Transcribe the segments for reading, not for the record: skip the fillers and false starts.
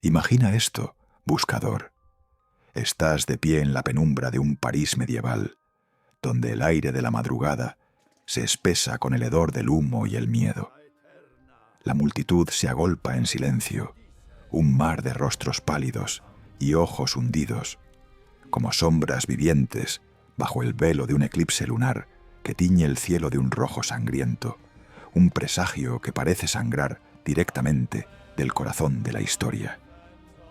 Imagina esto, buscador. Estás de pie en la penumbra de un París medieval, donde el aire de la madrugada se espesa con el hedor del humo y el miedo. La multitud se agolpa en silencio, un mar de rostros pálidos y ojos hundidos, como sombras vivientes bajo el velo de un eclipse lunar que tiñe el cielo de un rojo sangriento, un presagio que parece sangrar directamente del corazón de la historia.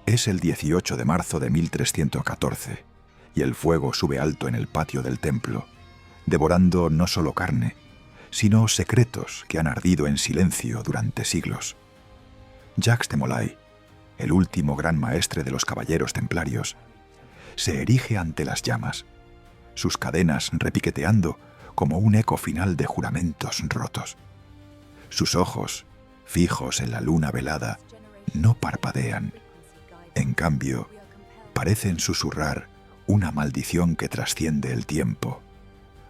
Es el 18 de marzo de 1314, y el fuego sube alto en el patio del templo, devorando no solo carne, sino secretos que han ardido en silencio durante siglos. Jacques de Molay, el último gran maestre de los caballeros templarios, se erige ante las llamas, sus cadenas repiqueteando como un eco final de juramentos rotos. Sus ojos, fijos en la luna velada, no parpadean. En cambio, parecen susurrar una maldición que trasciende el tiempo,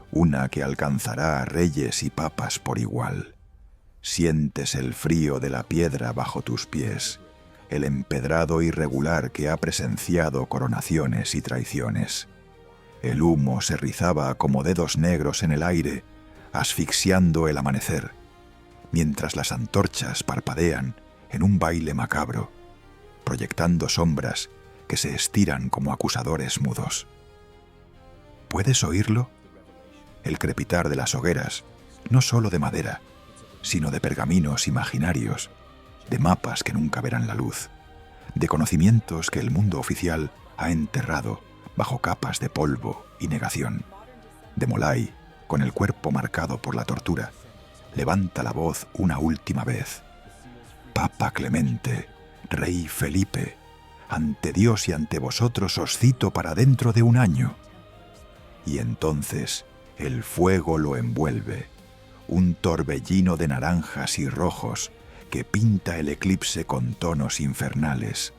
una que alcanzará a reyes y papas por igual. Sientes el frío de la piedra bajo tus pies, el empedrado irregular que ha presenciado coronaciones y traiciones. El humo se rizaba como dedos negros en el aire, asfixiando el amanecer, mientras las antorchas parpadean en un baile macabro, proyectando sombras que se estiran como acusadores mudos. ¿Puedes oírlo? El crepitar de las hogueras, no solo de madera, sino de pergaminos imaginarios, de mapas que nunca verán la luz, de conocimientos que el mundo oficial ha enterrado bajo capas de polvo y negación. De Molay, con el cuerpo marcado por la tortura, levanta la voz una última vez. Papa Clemente, Rey Felipe, ante Dios y ante vosotros os cito para dentro de un año. Y entonces el fuego lo envuelve, un torbellino de naranjas y rojos que pinta el eclipse con tonos infernales,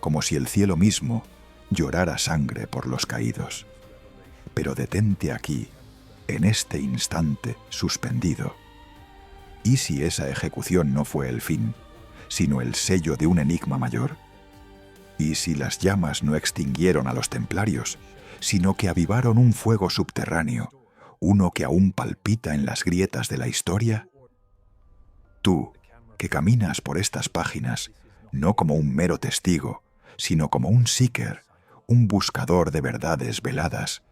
como si el cielo mismo llorara sangre por los caídos. Pero detente aquí, en este instante suspendido. ¿Y si esa ejecución no fue el fin, sino el sello de un enigma mayor? ¿Y si las llamas no extinguieron a los templarios, sino que avivaron un fuego subterráneo, uno que aún palpita en las grietas de la historia? Tú, que caminas por estas páginas, no como un mero testigo, sino como un seeker, un buscador de verdades veladas,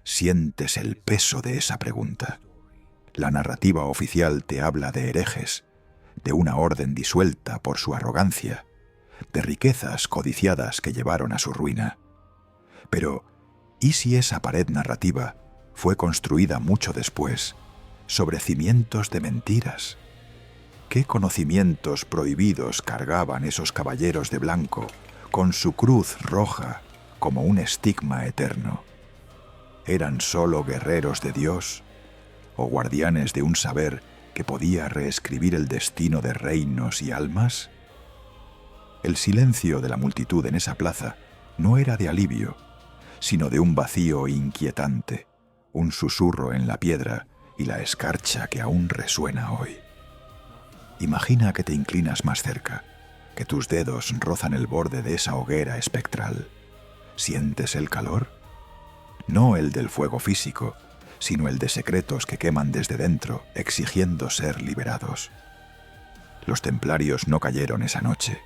sientes el peso de esa pregunta. La narrativa oficial te habla de herejes, de una orden disuelta por su arrogancia, de riquezas codiciadas que llevaron a su ruina. Pero, ¿y si esa pared narrativa fue construida mucho después, sobre cimientos de mentiras? ¿Qué conocimientos prohibidos cargaban esos caballeros de blanco con su cruz roja como un estigma eterno? ¿Eran solo guerreros de Dios o guardianes de un saber que podía reescribir el destino de reinos y almas? El silencio de la multitud en esa plaza no era de alivio, sino de un vacío inquietante, un susurro en la piedra y la escarcha que aún resuena hoy. Imagina que te inclinas más cerca, que tus dedos rozan el borde de esa hoguera espectral. ¿Sientes el calor? No el del fuego físico, sino el de secretos que queman desde dentro, exigiendo ser liberados. Los templarios no cayeron esa noche.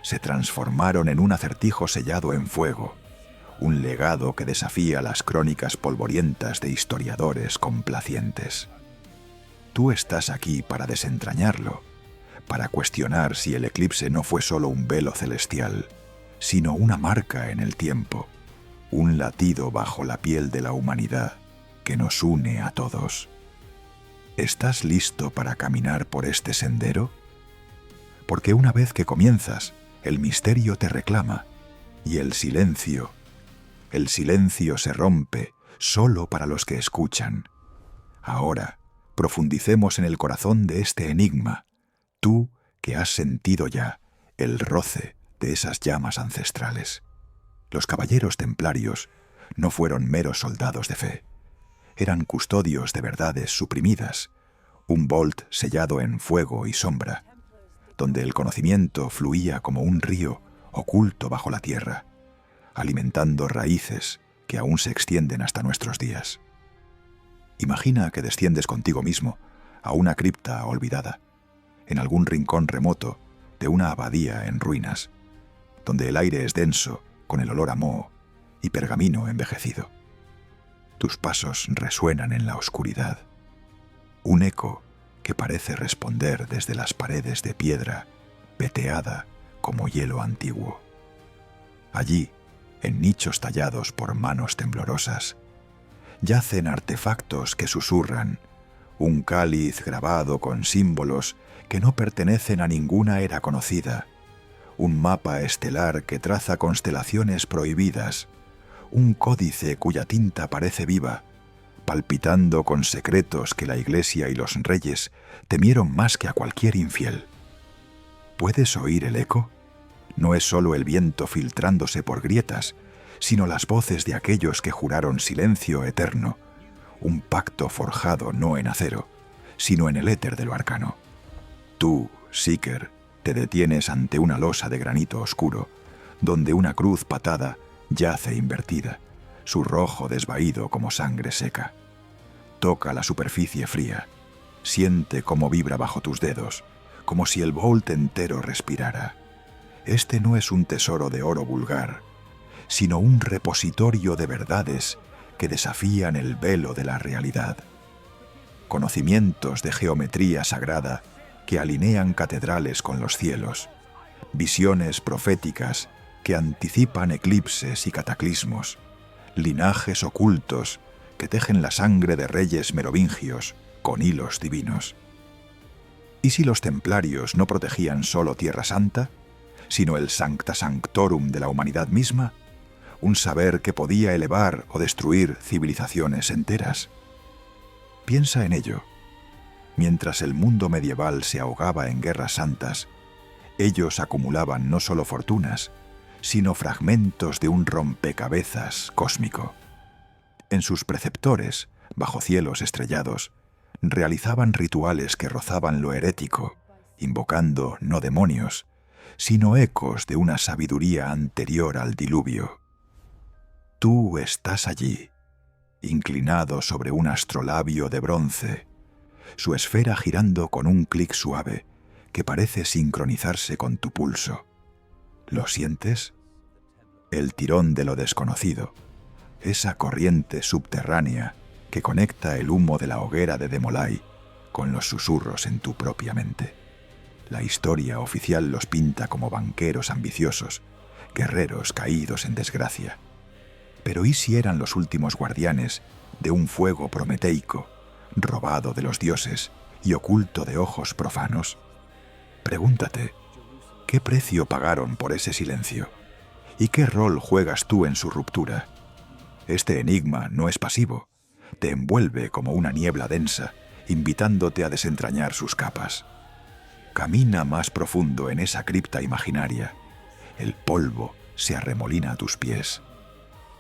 Se transformaron en un acertijo sellado en fuego, un legado que desafía las crónicas polvorientas de historiadores complacientes. Tú estás aquí para desentrañarlo, para cuestionar si el eclipse no fue solo un velo celestial, sino una marca en el tiempo, un latido bajo la piel de la humanidad que nos une a todos. ¿Estás listo para caminar por este sendero? Porque una vez que comienzas, el misterio te reclama, y el silencio se rompe solo para los que escuchan. Ahora, profundicemos en el corazón de este enigma, tú que has sentido ya el roce de esas llamas ancestrales. Los caballeros templarios no fueron meros soldados de fe, eran custodios de verdades suprimidas, un vault sellado en fuego y sombra, donde el conocimiento fluía como un río oculto bajo la tierra, alimentando raíces que aún se extienden hasta nuestros días. Imagina que desciendes contigo mismo a una cripta olvidada, en algún rincón remoto de una abadía en ruinas, donde el aire es denso con el olor a moho y pergamino envejecido. Tus pasos resuenan en la oscuridad, un eco que parece responder desde las paredes de piedra veteada como hielo antiguo. Allí, en nichos tallados por manos temblorosas, yacen artefactos que susurran, un cáliz grabado con símbolos que no pertenecen a ninguna era conocida, un mapa estelar que traza constelaciones prohibidas, un códice cuya tinta parece viva, palpitando con secretos que la Iglesia y los reyes temieron más que a cualquier infiel. ¿Puedes oír el eco? No es solo el viento filtrándose por grietas, sino las voces de aquellos que juraron silencio eterno, un pacto forjado no en acero, sino en el éter de lo arcano. Tú, Seeker, te detienes ante una losa de granito oscuro, donde una cruz patada yace invertida, su rojo desvaído como sangre seca. Toca la superficie fría, siente cómo vibra bajo tus dedos, como si el Vault entero respirara. Este no es un tesoro de oro vulgar, sino un repositorio de verdades que desafían el velo de la realidad. Conocimientos de geometría sagrada que alinean catedrales con los cielos, visiones proféticas que anticipan eclipses y cataclismos, linajes ocultos que tejen la sangre de reyes merovingios con hilos divinos. ¿Y si los templarios no protegían solo Tierra Santa, sino el Sancta Sanctorum de la humanidad misma? Un saber que podía elevar o destruir civilizaciones enteras. Piensa en ello. Mientras el mundo medieval se ahogaba en guerras santas, ellos acumulaban no solo fortunas, sino fragmentos de un rompecabezas cósmico. En sus preceptores, bajo cielos estrellados, realizaban rituales que rozaban lo herético, invocando no demonios, sino ecos de una sabiduría anterior al diluvio. Tú estás allí, inclinado sobre un astrolabio de bronce, su esfera girando con un clic suave que parece sincronizarse con tu pulso. ¿Lo sientes? El tirón de lo desconocido, esa corriente subterránea que conecta el humo de la hoguera de Demolay con los susurros en tu propia mente. La historia oficial los pinta como banqueros ambiciosos, guerreros caídos en desgracia. Pero ¿y si eran los últimos guardianes de un fuego prometeico, robado de los dioses y oculto de ojos profanos? Pregúntate, ¿qué precio pagaron por ese silencio? ¿Y qué rol juegas tú en su ruptura? Este enigma no es pasivo, te envuelve como una niebla densa, invitándote a desentrañar sus capas. Camina más profundo en esa cripta imaginaria. El polvo se arremolina a tus pies,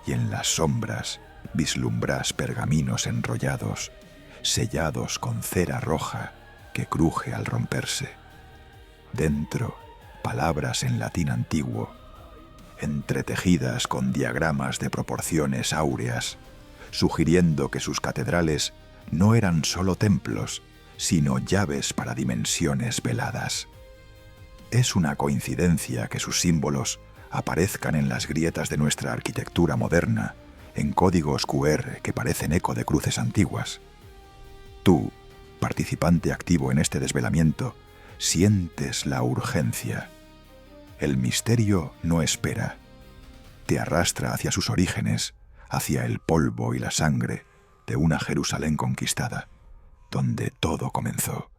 y en las sombras vislumbras pergaminos enrollados, sellados con cera roja que cruje al romperse. Dentro, palabras en latín antiguo, entretejidas con diagramas de proporciones áureas, sugiriendo que sus catedrales no eran solo templos, sino llaves para dimensiones veladas. Es una coincidencia que sus símbolos aparezcan en las grietas de nuestra arquitectura moderna, en códigos QR que parecen eco de cruces antiguas. Tú, participante activo en este desvelamiento, sientes la urgencia. El misterio no espera. Te arrastra hacia sus orígenes, hacia el polvo y la sangre de una Jerusalén conquistada, donde todo comenzó.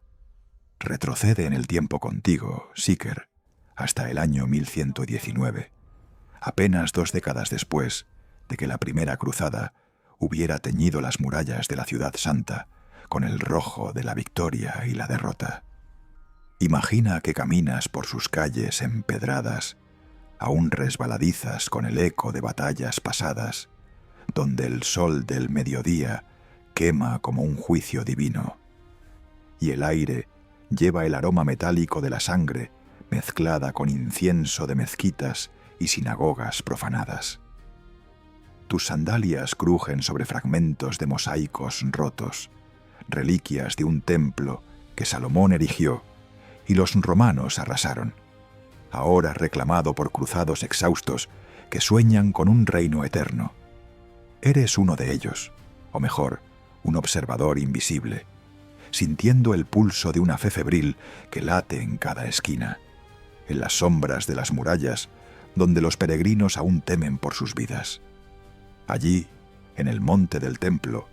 Retrocede en el tiempo contigo, Seeker, hasta el año 1119, apenas 2 décadas después de que la primera cruzada hubiera teñido las murallas de la ciudad santa con el rojo de la victoria y la derrota. Imagina que caminas por sus calles empedradas, aún resbaladizas con el eco de batallas pasadas, donde el sol del mediodía quema como un juicio divino, y el aire lleva el aroma metálico de la sangre mezclada con incienso de mezquitas y sinagogas profanadas. Tus sandalias crujen sobre fragmentos de mosaicos rotos, reliquias de un templo que Salomón erigió y los romanos arrasaron, ahora reclamado por cruzados exhaustos que sueñan con un reino eterno. Eres uno de ellos, o mejor, un observador invisible, sintiendo el pulso de una fe febril que late en cada esquina, en las sombras de las murallas, donde los peregrinos aún temen por sus vidas. Allí, en el monte del templo,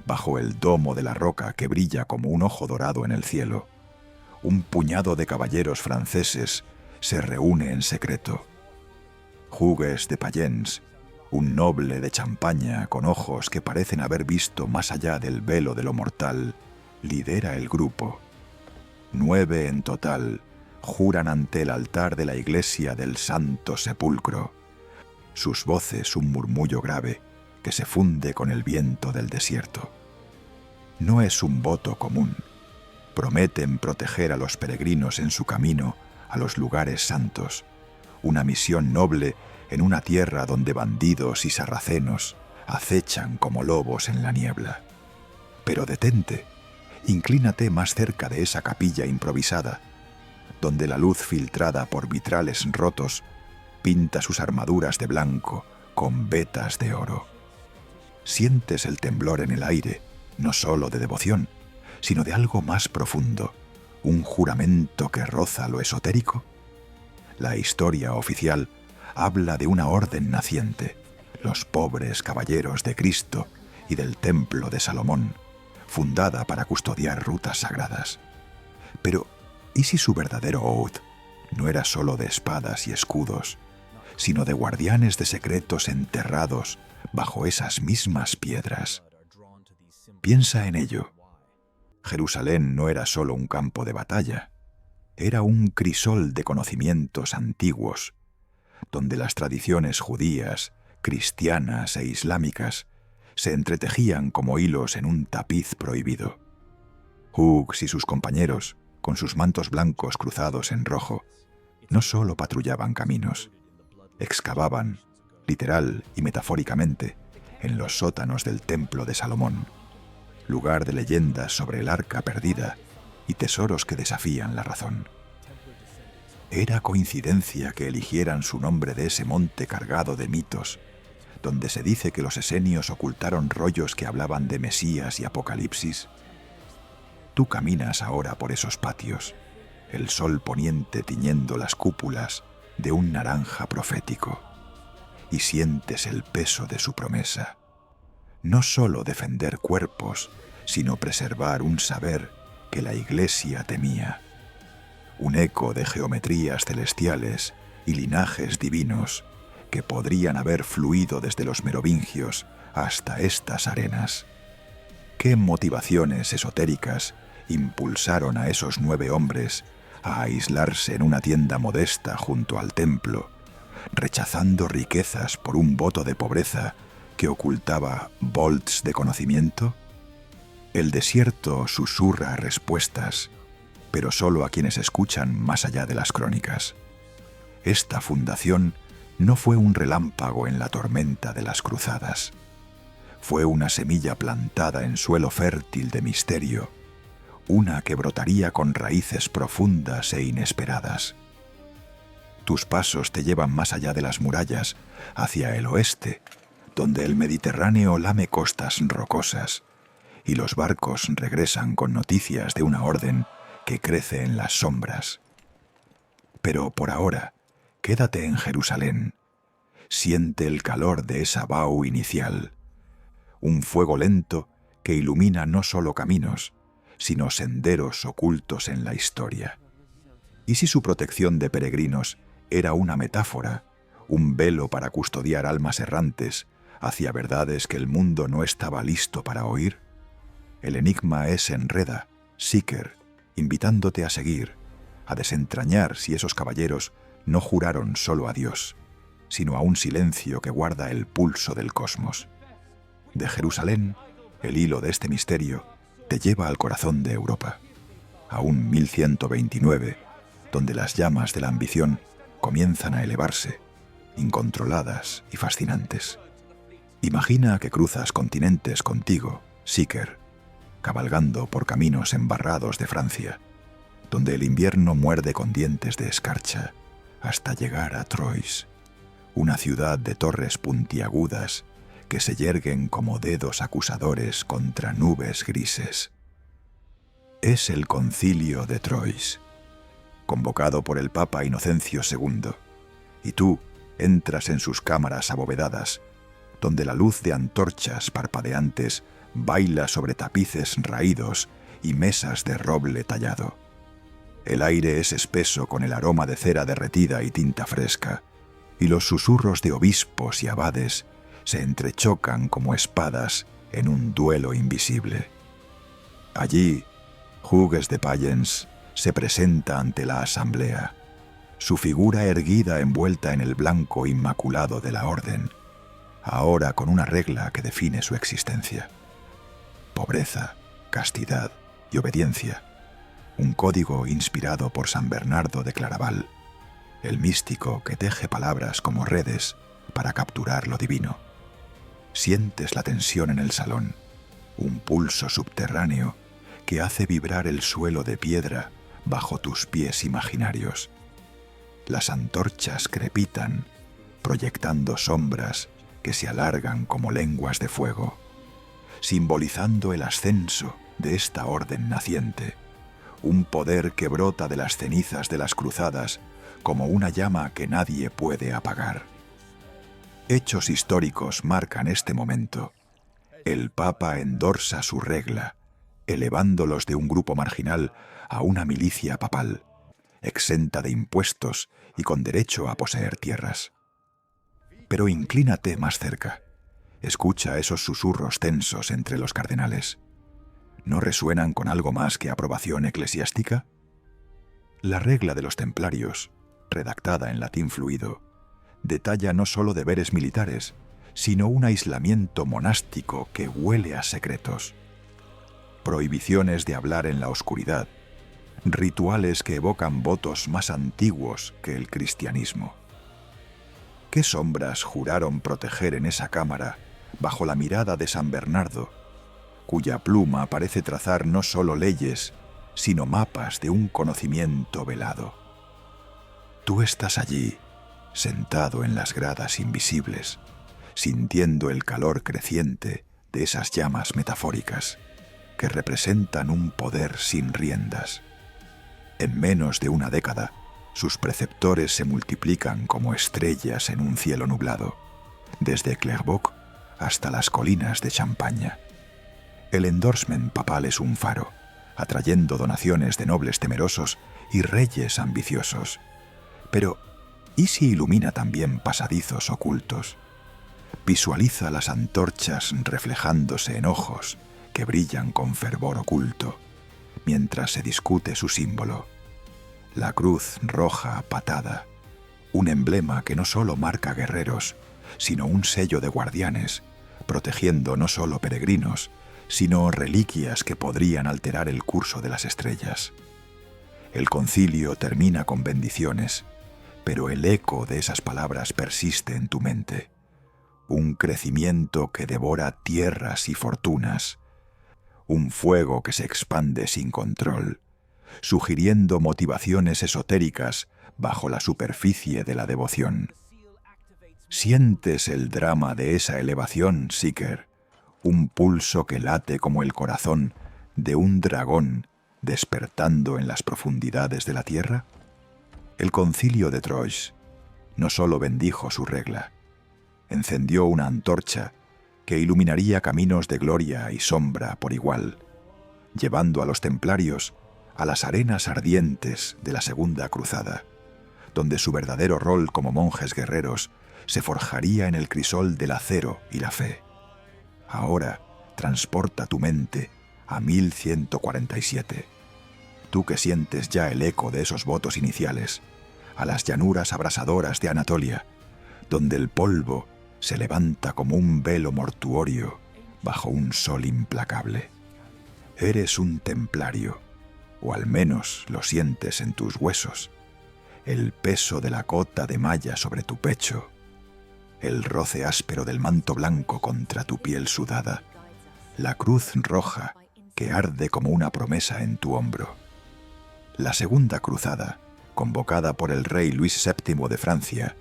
bajo el domo de la roca que brilla como un ojo dorado en el cielo, un puñado de caballeros franceses se reúne en secreto. Hugues de Payens, un noble de Champaña con ojos que parecen haber visto más allá del velo de lo mortal, lidera el grupo. 9 en total juran ante el altar de la iglesia del Santo Sepulcro, sus voces un murmullo grave que se funde con el viento del desierto. No es un voto común. Prometen proteger a los peregrinos en su camino a los lugares santos, una misión noble en una tierra donde bandidos y sarracenos acechan como lobos en la niebla. Pero detente, inclínate más cerca de esa capilla improvisada, donde la luz filtrada por vitrales rotos pinta sus armaduras de blanco con vetas de oro. Sientes el temblor en el aire, no solo de devoción, sino de algo más profundo, un juramento que roza lo esotérico. La historia oficial habla de una orden naciente, los pobres caballeros de Cristo y del templo de Salomón, fundada para custodiar rutas sagradas. Pero, ¿y si su verdadero oath no era solo de espadas y escudos, sino de guardianes de secretos enterrados bajo esas mismas piedras? Piensa en ello. Jerusalén no era solo un campo de batalla, era un crisol de conocimientos antiguos, donde las tradiciones judías, cristianas e islámicas se entretejían como hilos en un tapiz prohibido. Hughes y sus compañeros, con sus mantos blancos cruzados en rojo, no solo patrullaban caminos, excavaban, literal y metafóricamente, en los sótanos del templo de Salomón, lugar de leyendas sobre el arca perdida y tesoros que desafían la razón. ¿Era coincidencia que eligieran su nombre de ese monte cargado de mitos, donde se dice que los esenios ocultaron rollos que hablaban de Mesías y Apocalipsis? Tú caminas ahora por esos patios, el sol poniente tiñendo las cúpulas de un naranja profético, y sientes el peso de su promesa. No solo defender cuerpos, sino preservar un saber que la Iglesia temía. Un eco de geometrías celestiales y linajes divinos que podrían haber fluido desde los merovingios hasta estas arenas. ¿Qué motivaciones esotéricas impulsaron a esos 9 hombres a aislarse en una tienda modesta junto al templo, rechazando riquezas por un voto de pobreza que ocultaba volts de conocimiento? El desierto susurra respuestas, pero solo a quienes escuchan más allá de las crónicas. Esta fundación no fue un relámpago en la tormenta de las cruzadas. Fue una semilla plantada en suelo fértil de misterio, una que brotaría con raíces profundas e inesperadas. Tus pasos te llevan más allá de las murallas, hacia el oeste, donde el Mediterráneo lame costas rocosas, y los barcos regresan con noticias de una orden que crece en las sombras. Pero por ahora, quédate en Jerusalén. Siente el calor de esa bau inicial, un fuego lento que ilumina no solo caminos, sino senderos ocultos en la historia. ¿Y si su protección de peregrinos era una metáfora, un velo para custodiar almas errantes hacia verdades que el mundo no estaba listo para oír? El enigma es enreda, Seeker, invitándote a seguir, a desentrañar si esos caballeros no juraron solo a Dios, sino a un silencio que guarda el pulso del cosmos. De Jerusalén, el hilo de este misterio te lleva al corazón de Europa, a un 1129, donde las llamas de la ambición comienzan a elevarse, incontroladas y fascinantes. Imagina que cruzas continentes contigo, Seeker, cabalgando por caminos embarrados de Francia, donde el invierno muerde con dientes de escarcha, hasta llegar a Troyes, una ciudad de torres puntiagudas que se yerguen como dedos acusadores contra nubes grises. Es el Concilio de Troyes, convocado por el Papa Inocencio II, y tú entras en sus cámaras abovedadas, donde la luz de antorchas parpadeantes baila sobre tapices raídos y mesas de roble tallado. El aire es espeso con el aroma de cera derretida y tinta fresca, y los susurros de obispos y abades se entrechocan como espadas en un duelo invisible. Allí, Hugues de Payens se presenta ante la asamblea, su figura erguida envuelta en el blanco inmaculado de la orden, ahora con una regla que define su existencia: pobreza, castidad y obediencia, un código inspirado por San Bernardo de Claraval, el místico que teje palabras como redes para capturar lo divino. Sientes la tensión en el salón, un pulso subterráneo que hace vibrar el suelo de piedra bajo tus pies imaginarios. Las antorchas crepitan, proyectando sombras que se alargan como lenguas de fuego, simbolizando el ascenso de esta orden naciente, un poder que brota de las cenizas de las cruzadas como una llama que nadie puede apagar. Hechos históricos marcan este momento. El Papa endorsa su regla, elevándolos de un grupo marginal a una milicia papal, exenta de impuestos y con derecho a poseer tierras. Pero inclínate más cerca. Escucha esos susurros tensos entre los cardenales. ¿No resuenan con algo más que aprobación eclesiástica? La regla de los templarios, redactada en latín fluido, detalla no solo deberes militares, sino un aislamiento monástico que huele a secretos. Prohibiciones de hablar en la oscuridad, rituales que evocan votos más antiguos que el cristianismo. ¿Qué sombras juraron proteger en esa cámara bajo la mirada de San Bernardo, cuya pluma parece trazar no solo leyes, sino mapas de un conocimiento velado? Tú estás allí, sentado en las gradas invisibles, sintiendo el calor creciente de esas llamas metafóricas que representan un poder sin riendas. En menos de una década, sus preceptores se multiplican como estrellas en un cielo nublado, desde Clairvaux hasta las colinas de Champaña. El endorsement papal es un faro, atrayendo donaciones de nobles temerosos y reyes ambiciosos. Pero, ¿y si ilumina también pasadizos ocultos? Visualiza las antorchas reflejándose en ojos que brillan con fervor oculto, mientras se discute su símbolo. La cruz roja patada, un emblema que no solo marca guerreros, sino un sello de guardianes, protegiendo no solo peregrinos, sino reliquias que podrían alterar el curso de las estrellas. El concilio termina con bendiciones, pero el eco de esas palabras persiste en tu mente. Un crecimiento que devora tierras y fortunas, un fuego que se expande sin control, sugiriendo motivaciones esotéricas bajo la superficie de la devoción. ¿Sientes el drama de esa elevación, Seeker? Un pulso que late como el corazón de un dragón despertando en las profundidades de la tierra. El concilio de Troyes no solo bendijo su regla, encendió una antorcha que iluminaría caminos de gloria y sombra por igual, llevando a los templarios a las arenas ardientes de la Segunda Cruzada, donde su verdadero rol como monjes guerreros se forjaría en el crisol del acero y la fe. Ahora transporta tu mente a 1147. Tú que sientes ya el eco de esos votos iniciales, a las llanuras abrasadoras de Anatolia, donde el polvo se levanta como un velo mortuorio bajo un sol implacable. Eres un templario, o al menos lo sientes en tus huesos, el peso de la cota de malla sobre tu pecho, el roce áspero del manto blanco contra tu piel sudada, la cruz roja que arde como una promesa en tu hombro. La segunda cruzada, convocada por el rey Luis VII de Francia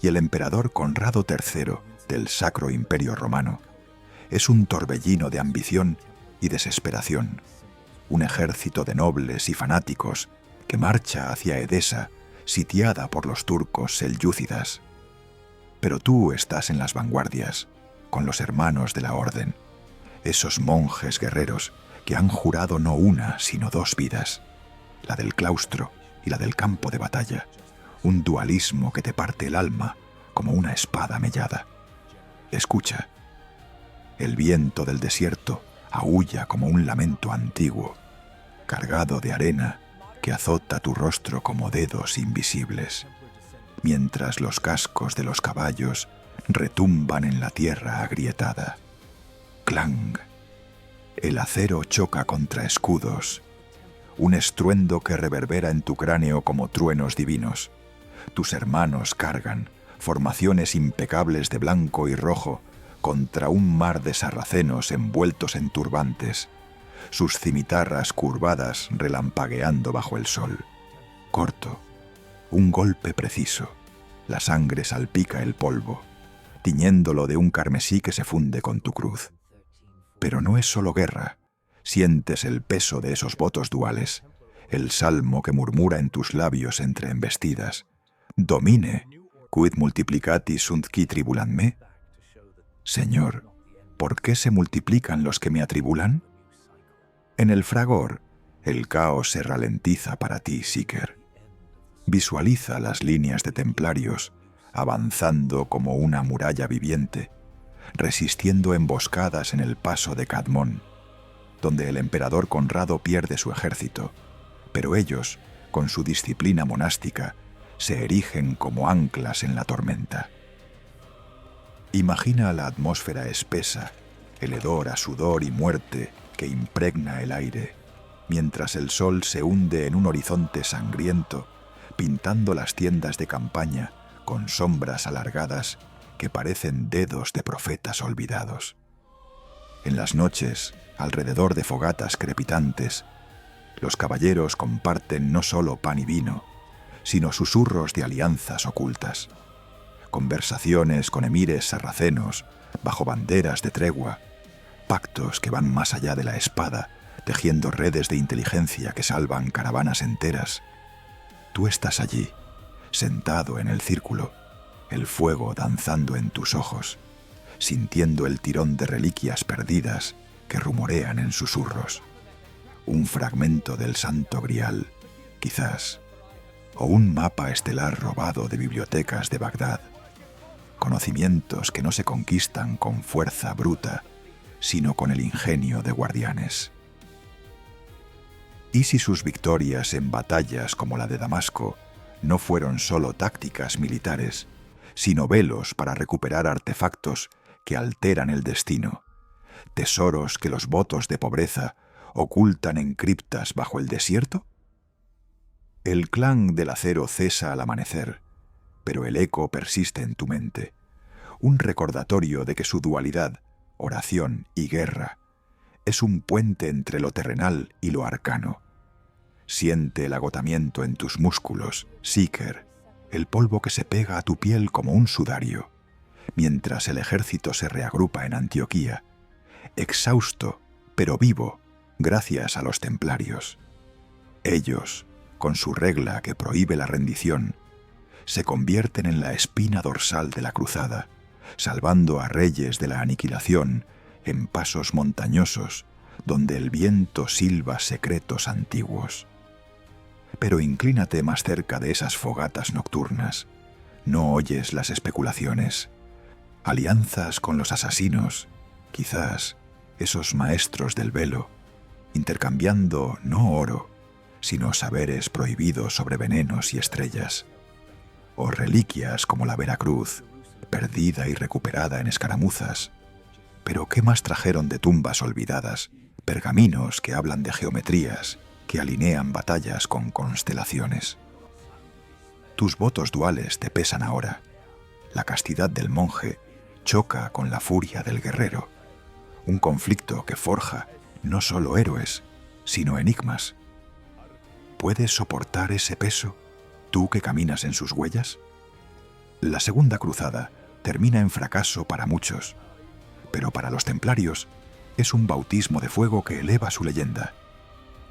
y el emperador Conrado III del Sacro Imperio Romano, es un torbellino de ambición y desesperación, un ejército de nobles y fanáticos que marcha hacia Edesa, sitiada por los turcos selyúcidas. Pero tú estás en las vanguardias, con los hermanos de la Orden, esos monjes guerreros que han jurado no una, sino dos vidas, la del claustro y la del campo de batalla, un dualismo que te parte el alma como una espada mellada. Escucha, el viento del desierto aúlla como un lamento antiguo, cargado de arena que azota tu rostro como dedos invisibles, mientras los cascos de los caballos retumban en la tierra agrietada. Clang. El acero choca contra escudos, un estruendo que reverbera en tu cráneo como truenos divinos. Tus hermanos cargan, formaciones impecables de blanco y rojo, contra un mar de sarracenos envueltos en turbantes, sus cimitarras curvadas relampagueando bajo el sol. Corto, un golpe preciso, la sangre salpica el polvo, tiñéndolo de un carmesí que se funde con tu cruz. Pero no es solo guerra, sientes el peso de esos votos duales, el salmo que murmura en tus labios entre embestidas. Domine, quid multiplicati sunt qui tribulant me? Señor, ¿por qué se multiplican los que me atribulan? En el fragor, el caos se ralentiza para ti, Seeker. Visualiza las líneas de templarios, avanzando como una muralla viviente, resistiendo emboscadas en el paso de Cadmón, donde el emperador Conrado pierde su ejército, pero ellos, con su disciplina monástica, se erigen como anclas en la tormenta. Imagina la atmósfera espesa, el hedor a sudor y muerte que impregna el aire, mientras el sol se hunde en un horizonte sangriento, pintando las tiendas de campaña con sombras alargadas que parecen dedos de profetas olvidados. En las noches, alrededor de fogatas crepitantes, los caballeros comparten no solo pan y vino, sino susurros de alianzas ocultas, conversaciones con emires sarracenos bajo banderas de tregua, pactos que van más allá de la espada, tejiendo redes de inteligencia que salvan caravanas enteras. Tú estás allí, sentado en el círculo, el fuego danzando en tus ojos, sintiendo el tirón de reliquias perdidas que rumorean en susurros. Un fragmento del Santo Grial, quizás, o un mapa estelar robado de bibliotecas de Bagdad. Conocimientos que no se conquistan con fuerza bruta, sino con el ingenio de guardianes. ¿Y si sus victorias en batallas como la de Damasco no fueron solo tácticas militares, sino velos para recuperar artefactos que alteran el destino, tesoros que los votos de pobreza ocultan en criptas bajo el desierto? El clang del acero cesa al amanecer, pero el eco persiste en tu mente, un recordatorio de que su dualidad, oración y guerra, es un puente entre lo terrenal y lo arcano. Siente el agotamiento en tus músculos, Seeker, el polvo que se pega a tu piel como un sudario, mientras el ejército se reagrupa en Antioquía, exhausto pero vivo gracias a los templarios. Ellos, con su regla que prohíbe la rendición, se convierten en la espina dorsal de la cruzada, salvando a reyes de la aniquilación en pasos montañosos donde el viento silba secretos antiguos. Pero inclínate más cerca de esas fogatas nocturnas. No oyes las especulaciones. Alianzas con los asesinos, quizás esos maestros del velo, intercambiando no oro, sino saberes prohibidos sobre venenos y estrellas. O reliquias como la Veracruz, perdida y recuperada en escaramuzas. Pero ¿qué más trajeron de tumbas olvidadas? Pergaminos que hablan de geometrías, que alinean batallas con constelaciones. Tus votos duales te pesan ahora. La castidad del monje choca con la furia del guerrero. Un conflicto que forja no solo héroes, sino enigmas. ¿Puedes soportar ese peso, tú que caminas en sus huellas? La Segunda Cruzada termina en fracaso para muchos, pero para los templarios es un bautismo de fuego que eleva su leyenda.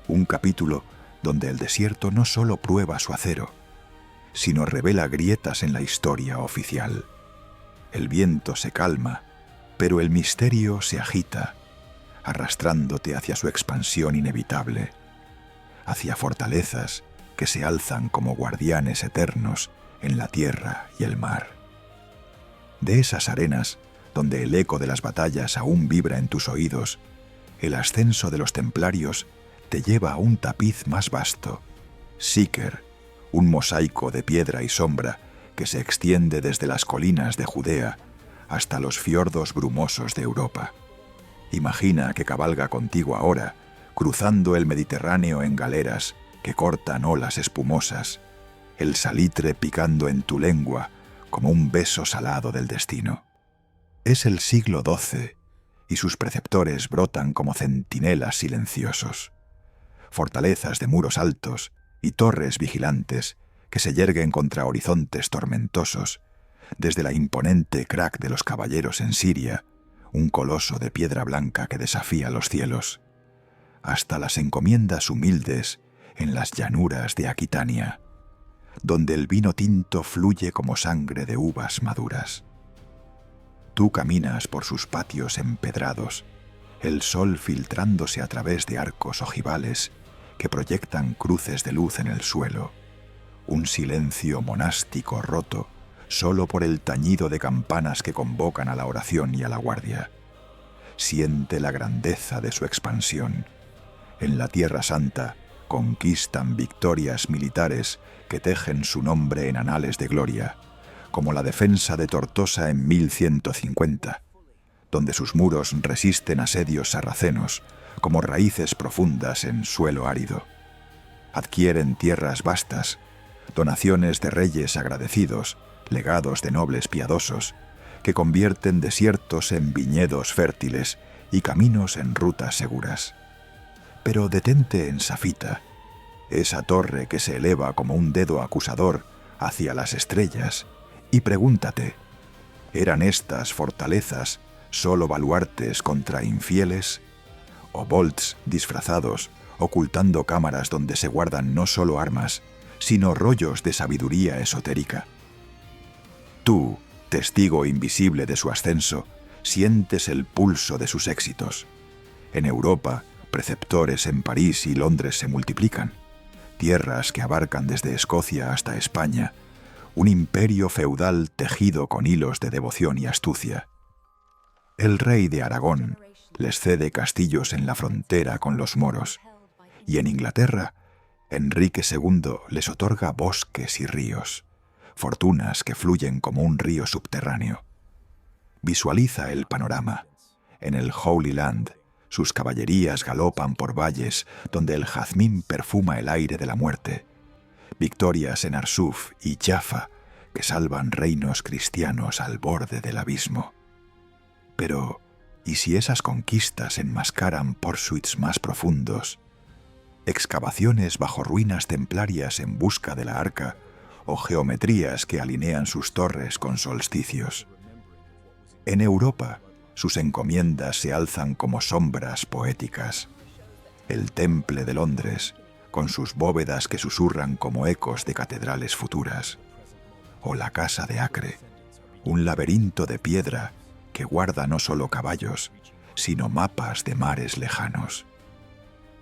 Un capítulo donde el desierto no solo prueba su acero, sino revela grietas en la historia oficial. El viento se calma, pero el misterio se agita, arrastrándote hacia su expansión inevitable, hacia fortalezas que se alzan como guardianes eternos en la tierra y el mar. De esas arenas, donde el eco de las batallas aún vibra en tus oídos, el ascenso de los templarios te lleva a un tapiz más vasto, Síquer, un mosaico de piedra y sombra que se extiende desde las colinas de Judea hasta los fiordos brumosos de Europa. Imagina que cabalga contigo ahora, cruzando el Mediterráneo en galeras que cortan olas espumosas, el salitre picando en tu lengua como un beso salado del destino. Es el siglo XII y sus preceptores brotan como centinelas silenciosos. Fortalezas de muros altos y torres vigilantes que se yerguen contra horizontes tormentosos, desde la imponente Krak de los caballeros en Siria, un coloso de piedra blanca que desafía los cielos, hasta las encomiendas humildes en las llanuras de Aquitania, donde el vino tinto fluye como sangre de uvas maduras. Tú caminas por sus patios empedrados, el sol filtrándose a través de arcos ojivales que proyectan cruces de luz en el suelo, un silencio monástico roto solo por el tañido de campanas que convocan a la oración y a la guardia. Siente la grandeza de su expansión. En la Tierra Santa conquistan victorias militares que tejen su nombre en anales de gloria, como la defensa de Tortosa en 1150, donde sus muros resisten asedios sarracenos como raíces profundas en suelo árido. Adquieren tierras vastas, donaciones de reyes agradecidos, legados de nobles piadosos, que convierten desiertos en viñedos fértiles y caminos en rutas seguras. Pero detente en Safita, esa torre que se eleva como un dedo acusador hacia las estrellas, y pregúntate, ¿eran estas fortalezas solo baluartes contra infieles? ¿O volts disfrazados, ocultando cámaras donde se guardan no solo armas, sino rollos de sabiduría esotérica? Tú, testigo invisible de su ascenso, sientes el pulso de sus éxitos. En Europa, preceptores en París y Londres se multiplican, tierras que abarcan desde Escocia hasta España, un imperio feudal tejido con hilos de devoción y astucia. El rey de Aragón les cede castillos en la frontera con los moros, y en Inglaterra, Enrique II les otorga bosques y ríos, fortunas que fluyen como un río subterráneo. Visualiza el panorama. En el Holy Land, sus caballerías galopan por valles donde el jazmín perfuma el aire de la muerte. Victorias en Arsuf y Jaffa que salvan reinos cristianos al borde del abismo. Pero, ¿y si esas conquistas enmascaran pursuits más profundos? Excavaciones bajo ruinas templarias en busca de la arca o geometrías que alinean sus torres con solsticios. En Europa, sus encomiendas se alzan como sombras poéticas. El Temple de Londres, con sus bóvedas que susurran como ecos de catedrales futuras. O la Casa de Acre, un laberinto de piedra que guarda no solo caballos, sino mapas de mares lejanos.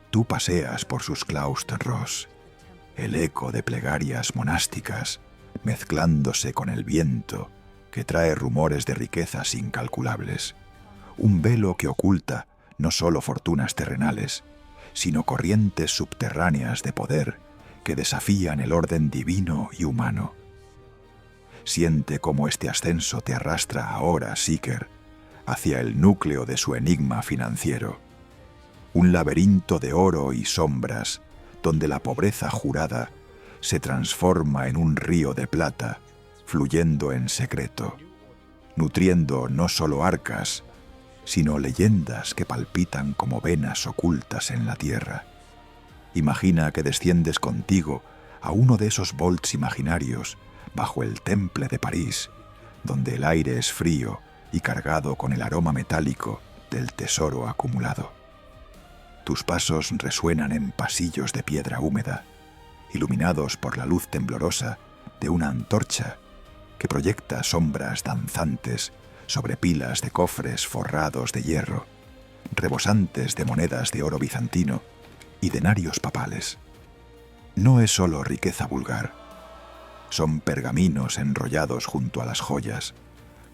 Tú paseas por sus claustros, el eco de plegarias monásticas, mezclándose con el viento que trae rumores de riquezas incalculables. Un velo que oculta no solo fortunas terrenales, sino corrientes subterráneas de poder que desafían el orden divino y humano. Siente cómo este ascenso te arrastra ahora, Síquer, hacia el núcleo de su enigma financiero. Un laberinto de oro y sombras, donde la pobreza jurada se transforma en un río de plata, fluyendo en secreto, nutriendo no solo arcas, sino leyendas que palpitan como venas ocultas en la tierra. Imagina que desciendes contigo a uno de esos vaults imaginarios bajo el Temple de París, donde el aire es frío y cargado con el aroma metálico del tesoro acumulado. Tus pasos resuenan en pasillos de piedra húmeda, iluminados por la luz temblorosa de una antorcha que proyecta sombras danzantes sobre pilas de cofres forrados de hierro, rebosantes de monedas de oro bizantino y denarios papales. No es solo riqueza vulgar. Son pergaminos enrollados junto a las joyas,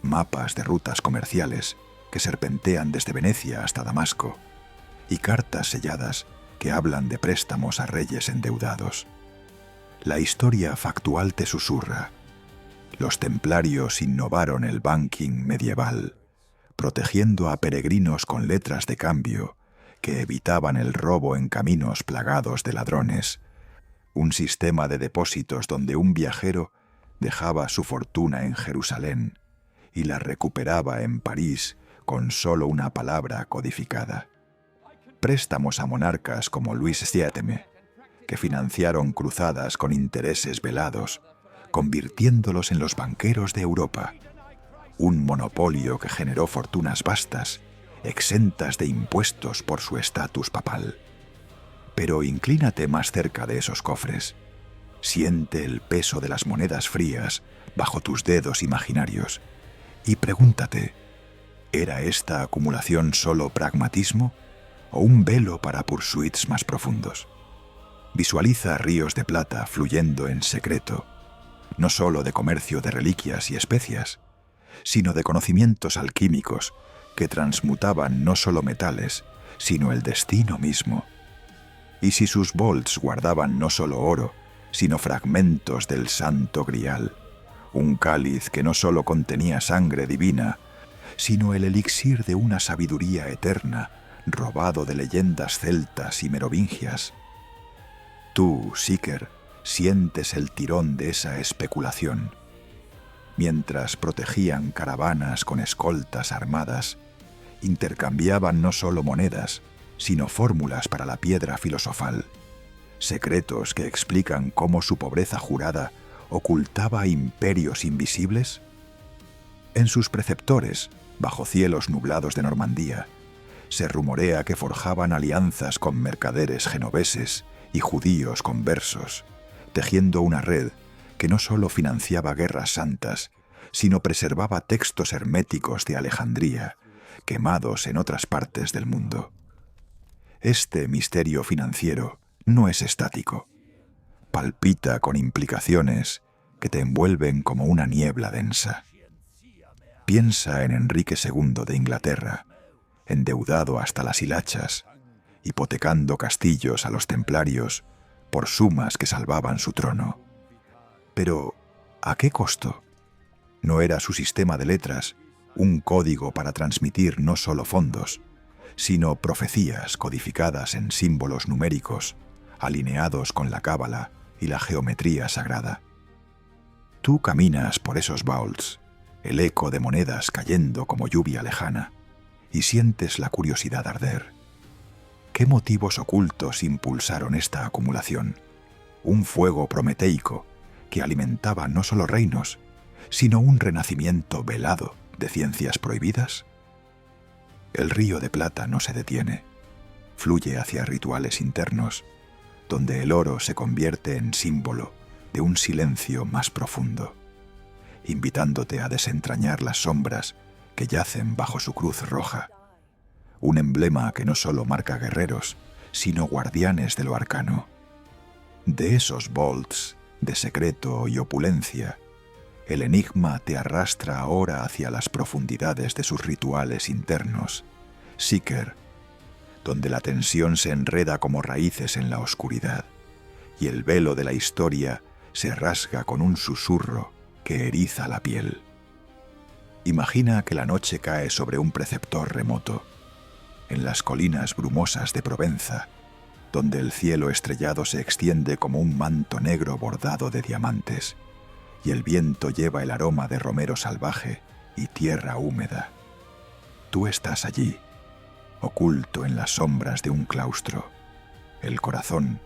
mapas de rutas comerciales que serpentean desde Venecia hasta Damasco, y cartas selladas que hablan de préstamos a reyes endeudados. La historia factual te susurra: los templarios innovaron el banking medieval, protegiendo a peregrinos con letras de cambio que evitaban el robo en caminos plagados de ladrones, un sistema de depósitos donde un viajero dejaba su fortuna en Jerusalén y la recuperaba en París con solo una palabra codificada. Préstamos a monarcas como Luis VII, que financiaron cruzadas con intereses velados, convirtiéndolos en los banqueros de Europa. Un monopolio que generó fortunas vastas, exentas de impuestos por su estatus papal. Pero inclínate más cerca de esos cofres. Siente el peso de las monedas frías bajo tus dedos imaginarios y pregúntate: ¿era esta acumulación solo pragmatismo o un velo para pursuits más profundos? Visualiza ríos de plata fluyendo en secreto, no solo de comercio de reliquias y especias, sino de conocimientos alquímicos que transmutaban no solo metales, sino el destino mismo. Y si sus vaults guardaban no solo oro, sino fragmentos del Santo Grial, un cáliz que no solo contenía sangre divina, sino el elixir de una sabiduría eterna, robado de leyendas celtas y merovingias. Tú, Seeker, sientes el tirón de esa especulación. Mientras protegían caravanas con escoltas armadas, intercambiaban no solo monedas, sino fórmulas para la piedra filosofal, secretos que explican cómo su pobreza jurada ocultaba imperios invisibles. En sus preceptores, bajo cielos nublados de Normandía, se rumorea que forjaban alianzas con mercaderes genoveses y judíos conversos, tejiendo una red que no solo financiaba guerras santas, sino preservaba textos herméticos de Alejandría, quemados en otras partes del mundo. Este misterio financiero no es estático. Palpita con implicaciones que te envuelven como una niebla densa. Piensa en Enrique II de Inglaterra, endeudado hasta las hilachas, hipotecando castillos a los templarios por sumas que salvaban su trono. Pero, ¿a qué costo? ¿No era su sistema de letras un código para transmitir no solo fondos, sino profecías codificadas en símbolos numéricos, alineados con la cábala y la geometría sagrada? Tú caminas por esos vaults, el eco de monedas cayendo como lluvia lejana, y sientes la curiosidad arder. ¿Qué motivos ocultos impulsaron esta acumulación? Un fuego prometeico que alimentaba no solo reinos, sino un renacimiento velado de ciencias prohibidas. El río de plata no se detiene, fluye hacia rituales internos, donde el oro se convierte en símbolo de un silencio más profundo, invitándote a desentrañar las sombras que yacen bajo su cruz roja, un emblema que no solo marca guerreros, sino guardianes de lo arcano. De esos vaults de secreto y opulencia, el enigma te arrastra ahora hacia las profundidades de sus rituales internos, Seeker, donde la tensión se enreda como raíces en la oscuridad, y el velo de la historia se rasga con un susurro que eriza la piel. Imagina que la noche cae sobre un preceptor remoto, en las colinas brumosas de Provenza, donde el cielo estrellado se extiende como un manto negro bordado de diamantes, y el viento lleva el aroma de romero salvaje y tierra húmeda. Tú estás allí, oculto en las sombras de un claustro, el corazón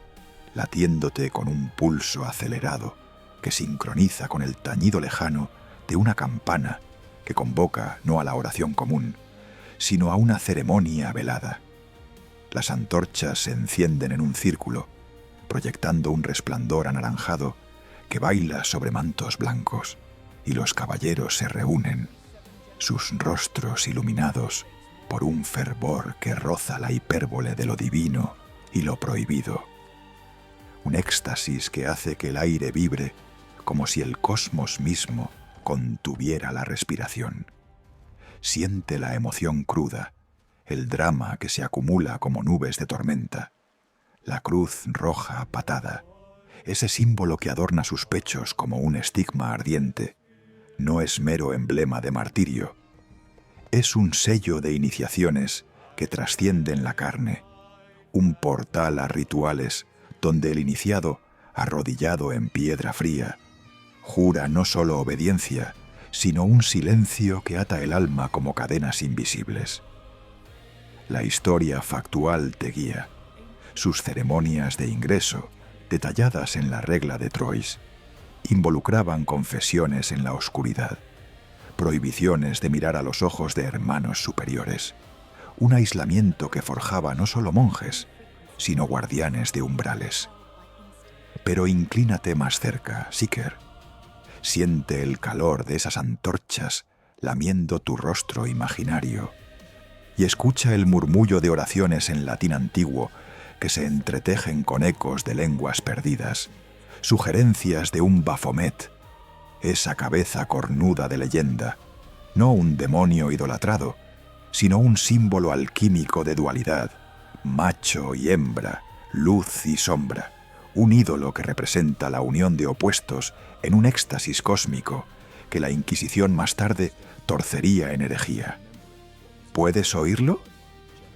latiéndote con un pulso acelerado que sincroniza con el tañido lejano de una campana que convoca no a la oración común, sino a una ceremonia velada. Las antorchas se encienden en un círculo, proyectando un resplandor anaranjado que baila sobre mantos blancos, y los caballeros se reúnen, sus rostros iluminados por un fervor que roza la hipérbole de lo divino y lo prohibido. Un éxtasis que hace que el aire vibre como si el cosmos mismo contuviera la respiración. Siente la emoción cruda, el drama que se acumula como nubes de tormenta, la cruz roja patada, ese símbolo que adorna sus pechos como un estigma ardiente, no es mero emblema de martirio, es un sello de iniciaciones que trascienden la carne, un portal a rituales donde el iniciado, arrodillado en piedra fría, jura no solo obediencia, sino un silencio que ata el alma como cadenas invisibles. La historia factual te guía, sus ceremonias de ingreso, detalladas en la regla de Troyes, involucraban confesiones en la oscuridad, prohibiciones de mirar a los ojos de hermanos superiores, un aislamiento que forjaba no solo monjes, sino guardianes de umbrales. Pero inclínate más cerca, Seeker. Siente el calor de esas antorchas lamiendo tu rostro imaginario y escucha el murmullo de oraciones en latín antiguo que se entretejen con ecos de lenguas perdidas, sugerencias de un Baphomet, esa cabeza cornuda de leyenda, no un demonio idolatrado, sino un símbolo alquímico de dualidad, macho y hembra, luz y sombra, un ídolo que representa la unión de opuestos en un éxtasis cósmico que la Inquisición más tarde torcería en herejía. ¿Puedes oírlo?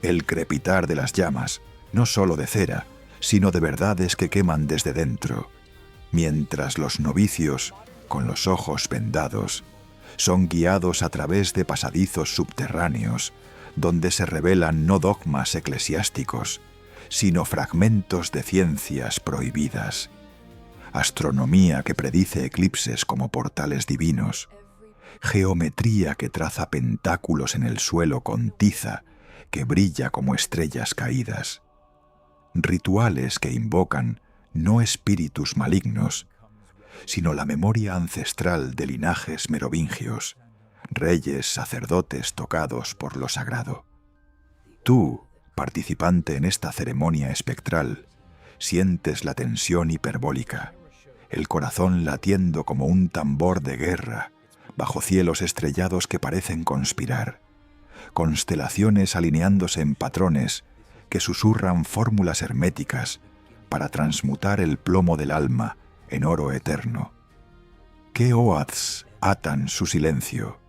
El crepitar de las llamas, no solo de cera, sino de verdades que queman desde dentro, mientras los novicios, con los ojos vendados, son guiados a través de pasadizos subterráneos, donde se revelan no dogmas eclesiásticos, sino fragmentos de ciencias prohibidas, astronomía que predice eclipses como portales divinos, geometría que traza pentáculos en el suelo con tiza que brilla como estrellas caídas, rituales que invocan no espíritus malignos, sino la memoria ancestral de linajes merovingios, reyes sacerdotes tocados por lo sagrado. Tú, participante en esta ceremonia espectral, sientes la tensión hiperbólica, el corazón latiendo como un tambor de guerra, bajo cielos estrellados que parecen conspirar, constelaciones alineándose en patrones que susurran fórmulas herméticas para transmutar el plomo del alma en oro eterno. ¿Qué oaths atan su silencio?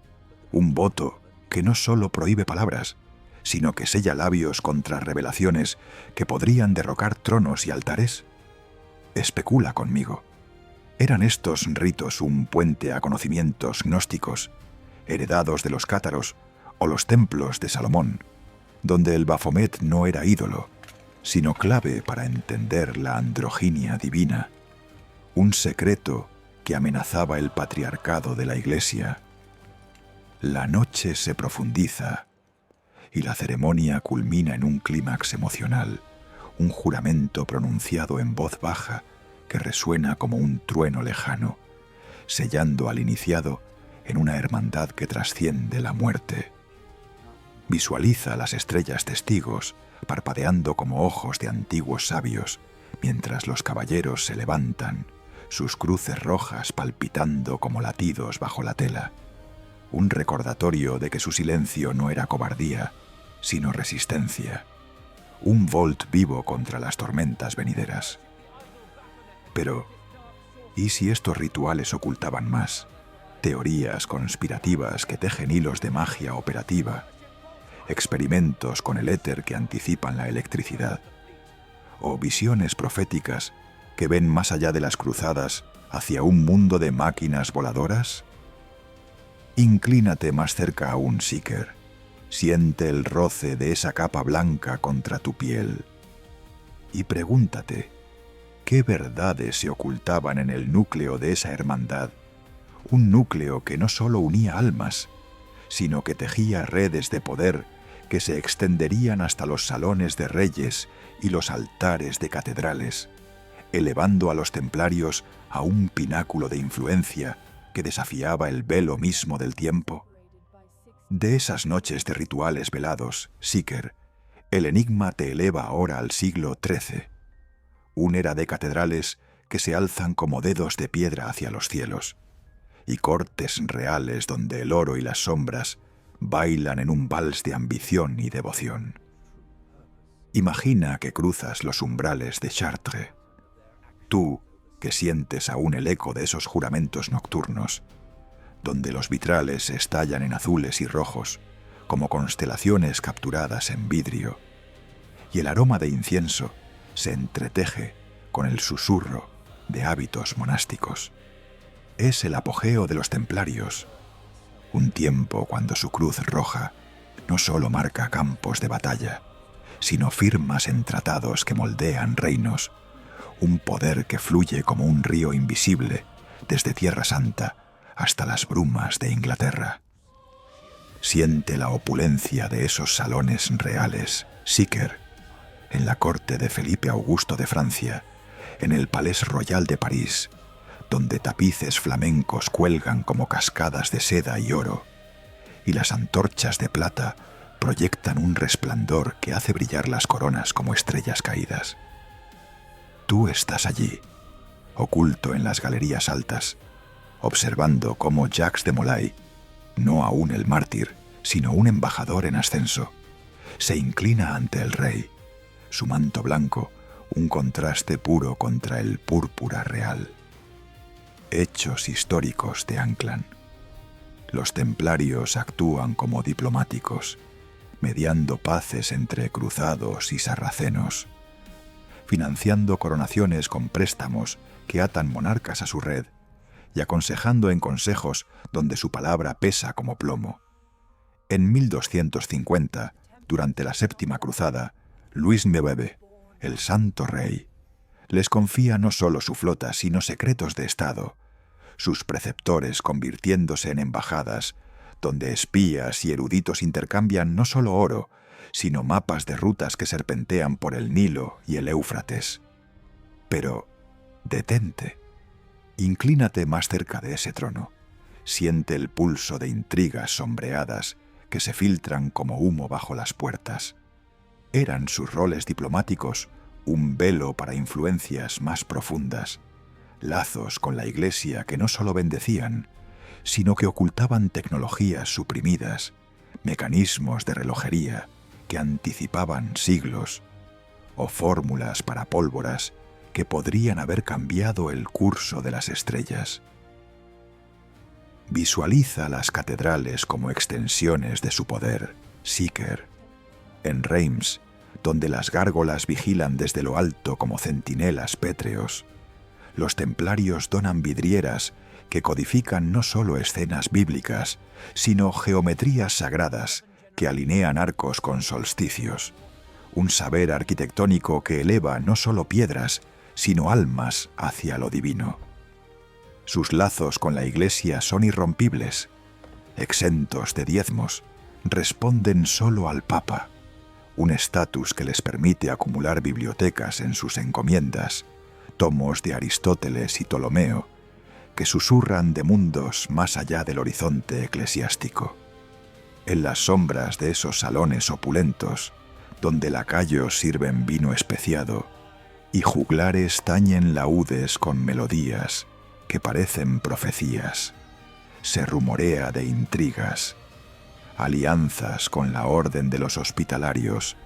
Un voto que no solo prohíbe palabras, sino que sella labios contra revelaciones que podrían derrocar tronos y altares. Especula conmigo. ¿Eran estos ritos un puente a conocimientos gnósticos, heredados de los cátaros o los templos de Salomón, donde el Baphomet no era ídolo, sino clave para entender la androginia divina, un secreto que amenazaba el patriarcado de la Iglesia? La noche se profundiza y la ceremonia culmina en un clímax emocional, un juramento pronunciado en voz baja que resuena como un trueno lejano, sellando al iniciado en una hermandad que trasciende la muerte. Visualiza las estrellas testigos parpadeando como ojos de antiguos sabios, mientras los caballeros se levantan, sus cruces rojas palpitando como latidos bajo la tela. Un recordatorio de que su silencio no era cobardía, sino resistencia. Un volt vivo contra las tormentas venideras. Pero, ¿y si estos rituales ocultaban más? Teorías conspirativas que tejen hilos de magia operativa, experimentos con el éter que anticipan la electricidad, o visiones proféticas que ven más allá de las cruzadas hacia un mundo de máquinas voladoras? Inclínate más cerca aún, Seeker. Siente el roce de esa capa blanca contra tu piel. Y pregúntate, ¿qué verdades se ocultaban en el núcleo de esa hermandad? Un núcleo que no solo unía almas, sino que tejía redes de poder que se extenderían hasta los salones de reyes y los altares de catedrales, elevando a los templarios a un pináculo de influencia que desafiaba el velo mismo del tiempo. De esas noches de rituales velados, Seeker, el enigma te eleva ahora al siglo XIII, una era de catedrales que se alzan como dedos de piedra hacia los cielos, y cortes reales donde el oro y las sombras bailan en un vals de ambición y devoción. Imagina que cruzas los umbrales de Chartres, tú que sientes aún el eco de esos juramentos nocturnos, donde los vitrales estallan en azules y rojos como constelaciones capturadas en vidrio, y el aroma de incienso se entreteje con el susurro de hábitos monásticos. Es el apogeo de los templarios, un tiempo cuando su cruz roja no solo marca campos de batalla, sino firmas en tratados que moldean reinos, un poder que fluye como un río invisible desde Tierra Santa hasta las brumas de Inglaterra. Siente la opulencia de esos salones reales, Seeker, en la corte de Felipe Augusto de Francia, en el Palais Royal de París, donde tapices flamencos cuelgan como cascadas de seda y oro, y las antorchas de plata proyectan un resplandor que hace brillar las coronas como estrellas caídas. Tú estás allí, oculto en las galerías altas, observando cómo Jacques de Molay, no aún el mártir, sino un embajador en ascenso, se inclina ante el rey, su manto blanco, un contraste puro contra el púrpura real. Hechos históricos te anclan. Los templarios actúan como diplomáticos, mediando paces entre cruzados y sarracenos, financiando coronaciones con préstamos que atan monarcas a su red y aconsejando en consejos donde su palabra pesa como plomo. En 1250, durante la Séptima Cruzada, Luis IX, el Santo Rey, les confía no solo su flota, sino secretos de Estado, sus preceptores convirtiéndose en embajadas, donde espías y eruditos intercambian no solo oro, sino mapas de rutas que serpentean por el Nilo y el Éufrates. Pero, detente. Inclínate más cerca de ese trono. Siente el pulso de intrigas sombreadas que se filtran como humo bajo las puertas. Eran sus roles diplomáticos un velo para influencias más profundas, lazos con la Iglesia que no solo bendecían, sino que ocultaban tecnologías suprimidas, mecanismos de relojería que anticipaban siglos, o fórmulas para pólvoras que podrían haber cambiado el curso de las estrellas. Visualiza las catedrales como extensiones de su poder, Seeker. En Reims, donde las gárgolas vigilan desde lo alto como centinelas pétreos, los templarios donan vidrieras que codifican no solo escenas bíblicas, sino geometrías sagradas que alinean arcos con solsticios, un saber arquitectónico que eleva no solo piedras, sino almas hacia lo divino. Sus lazos con la Iglesia son irrompibles, exentos de diezmos, responden solo al Papa, un estatus que les permite acumular bibliotecas en sus encomiendas, tomos de Aristóteles y Ptolomeo, que susurran de mundos más allá del horizonte eclesiástico. En las sombras de esos salones opulentos, donde lacayos sirven vino especiado y juglares tañen laúdes con melodías que parecen profecías, se rumorea de intrigas, alianzas con la orden de los hospitalarios,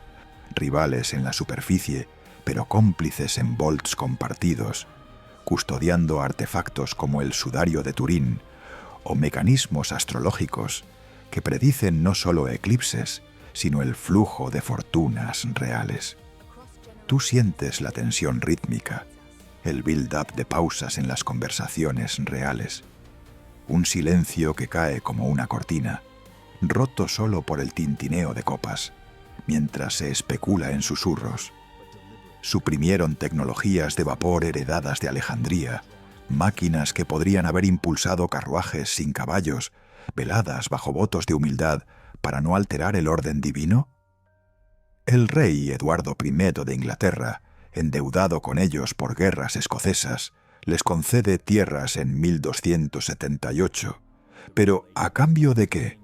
rivales en la superficie, pero cómplices en volts compartidos, custodiando artefactos como el sudario de Turín o mecanismos astrológicos que predicen no solo eclipses, sino el flujo de fortunas reales. Tú sientes la tensión rítmica, el build-up de pausas en las conversaciones reales, un silencio que cae como una cortina, roto solo por el tintineo de copas, mientras se especula en susurros. Suprimieron tecnologías de vapor heredadas de Alejandría, máquinas que podrían haber impulsado carruajes sin caballos, veladas bajo votos de humildad para no alterar el orden divino. El rey Eduardo I de Inglaterra, endeudado con ellos por guerras escocesas, les concede tierras en 1278. ¿Pero a cambio de qué?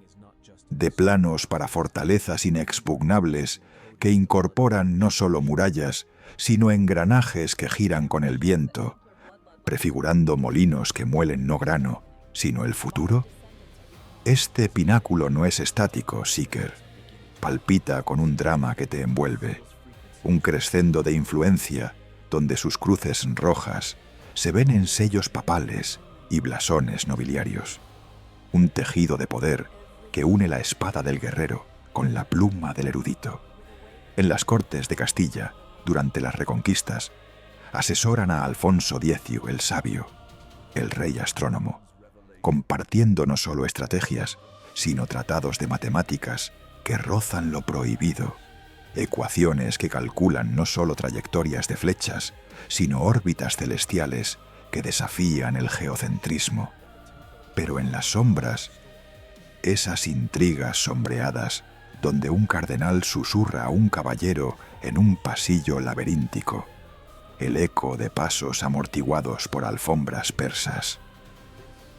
De planos para fortalezas inexpugnables que incorporan no solo murallas, sino engranajes que giran con el viento, prefigurando molinos que muelen no grano, sino el futuro. Este pináculo no es estático, Seeker. Palpita con un drama que te envuelve, un crescendo de influencia donde sus cruces rojas se ven en sellos papales y blasones nobiliarios. Un tejido de poder que une la espada del guerrero con la pluma del erudito. En las cortes de Castilla, durante las reconquistas, asesoran a Alfonso X el Sabio, el rey astrónomo, compartiendo no solo estrategias, sino tratados de matemáticas que rozan lo prohibido, ecuaciones que calculan no solo trayectorias de flechas, sino órbitas celestiales que desafían el geocentrismo. Pero en las sombras, esas intrigas sombreadas donde un cardenal susurra a un caballero en un pasillo laberíntico, el eco de pasos amortiguados por alfombras persas.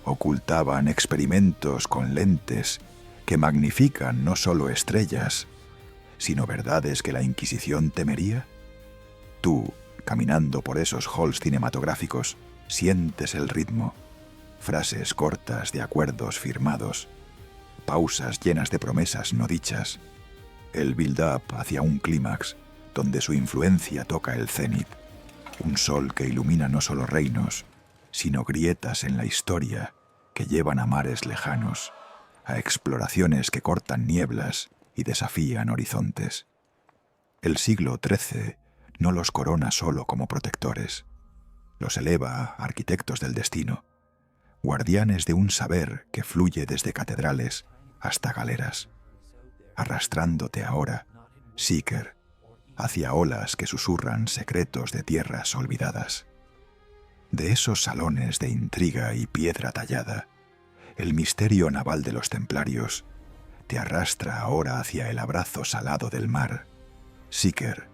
Ocultaban experimentos con lentes que magnifican no solo estrellas, sino verdades que la Inquisición temería. Tú, caminando por esos halls cinematográficos, sientes el ritmo, frases cortas de acuerdos firmados, pausas llenas de promesas no dichas, el build-up hacia un clímax donde su influencia toca el cenit, un sol que ilumina no solo reinos, sino grietas en la historia que llevan a mares lejanos, a exploraciones que cortan nieblas y desafían horizontes. El siglo XIII no los corona solo como protectores, los eleva a arquitectos del destino, guardianes de un saber que fluye desde catedrales hasta galeras, arrastrándote ahora, Seeker, hacia olas que susurran secretos de tierras olvidadas. De esos salones de intriga y piedra tallada, el misterio naval de los templarios te arrastra ahora hacia el abrazo salado del mar, Seeker,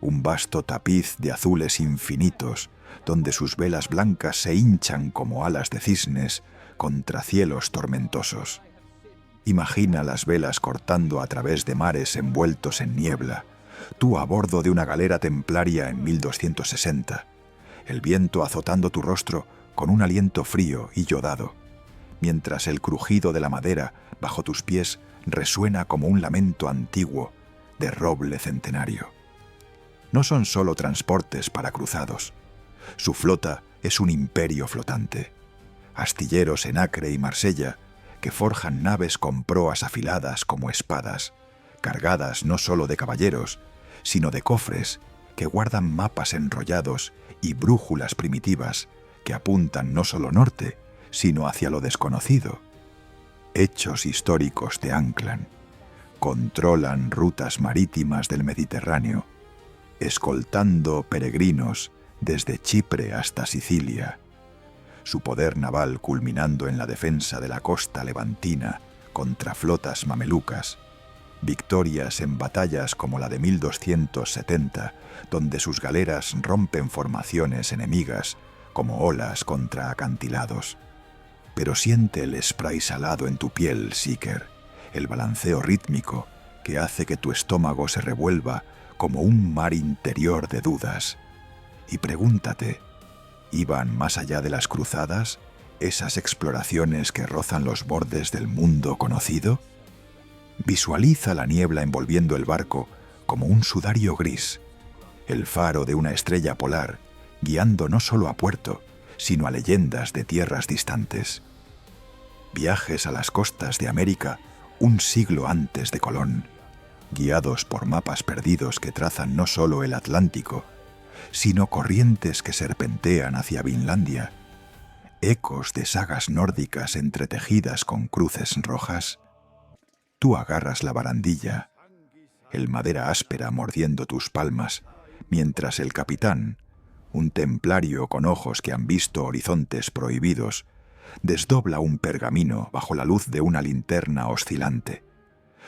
un vasto tapiz de azules infinitos donde sus velas blancas se hinchan como alas de cisnes contra cielos tormentosos. Imagina las velas cortando a través de mares envueltos en niebla, tú a bordo de una galera templaria en 1260, el viento azotando tu rostro con un aliento frío y yodado, mientras el crujido de la madera bajo tus pies resuena como un lamento antiguo de roble centenario. No son solo transportes para cruzados. Su flota es un imperio flotante. Astilleros en Acre y Marsella que forjan naves con proas afiladas como espadas, cargadas no solo de caballeros, sino de cofres que guardan mapas enrollados y brújulas primitivas que apuntan no solo norte, sino hacia lo desconocido. Hechos históricos te anclan, controlan rutas marítimas del Mediterráneo, escoltando peregrinos desde Chipre hasta Sicilia, su poder naval culminando en la defensa de la costa levantina contra flotas mamelucas, victorias en batallas como la de 1270, donde sus galeras rompen formaciones enemigas como olas contra acantilados. Pero siente el spray salado en tu piel, Seeker, el balanceo rítmico que hace que tu estómago se revuelva como un mar interior de dudas. Y pregúntate, ¿iban más allá de las cruzadas esas exploraciones que rozan los bordes del mundo conocido? Visualiza la niebla envolviendo el barco como un sudario gris, el faro de una estrella polar, guiando no solo a puerto, sino a leyendas de tierras distantes. Viajes a las costas de América un siglo antes de Colón, guiados por mapas perdidos que trazan no solo el Atlántico, sino corrientes que serpentean hacia Vinlandia, ecos de sagas nórdicas entretejidas con cruces rojas, tú agarras la barandilla, el madera áspera mordiendo tus palmas, mientras el capitán, un templario con ojos que han visto horizontes prohibidos, desdobla un pergamino bajo la luz de una linterna oscilante,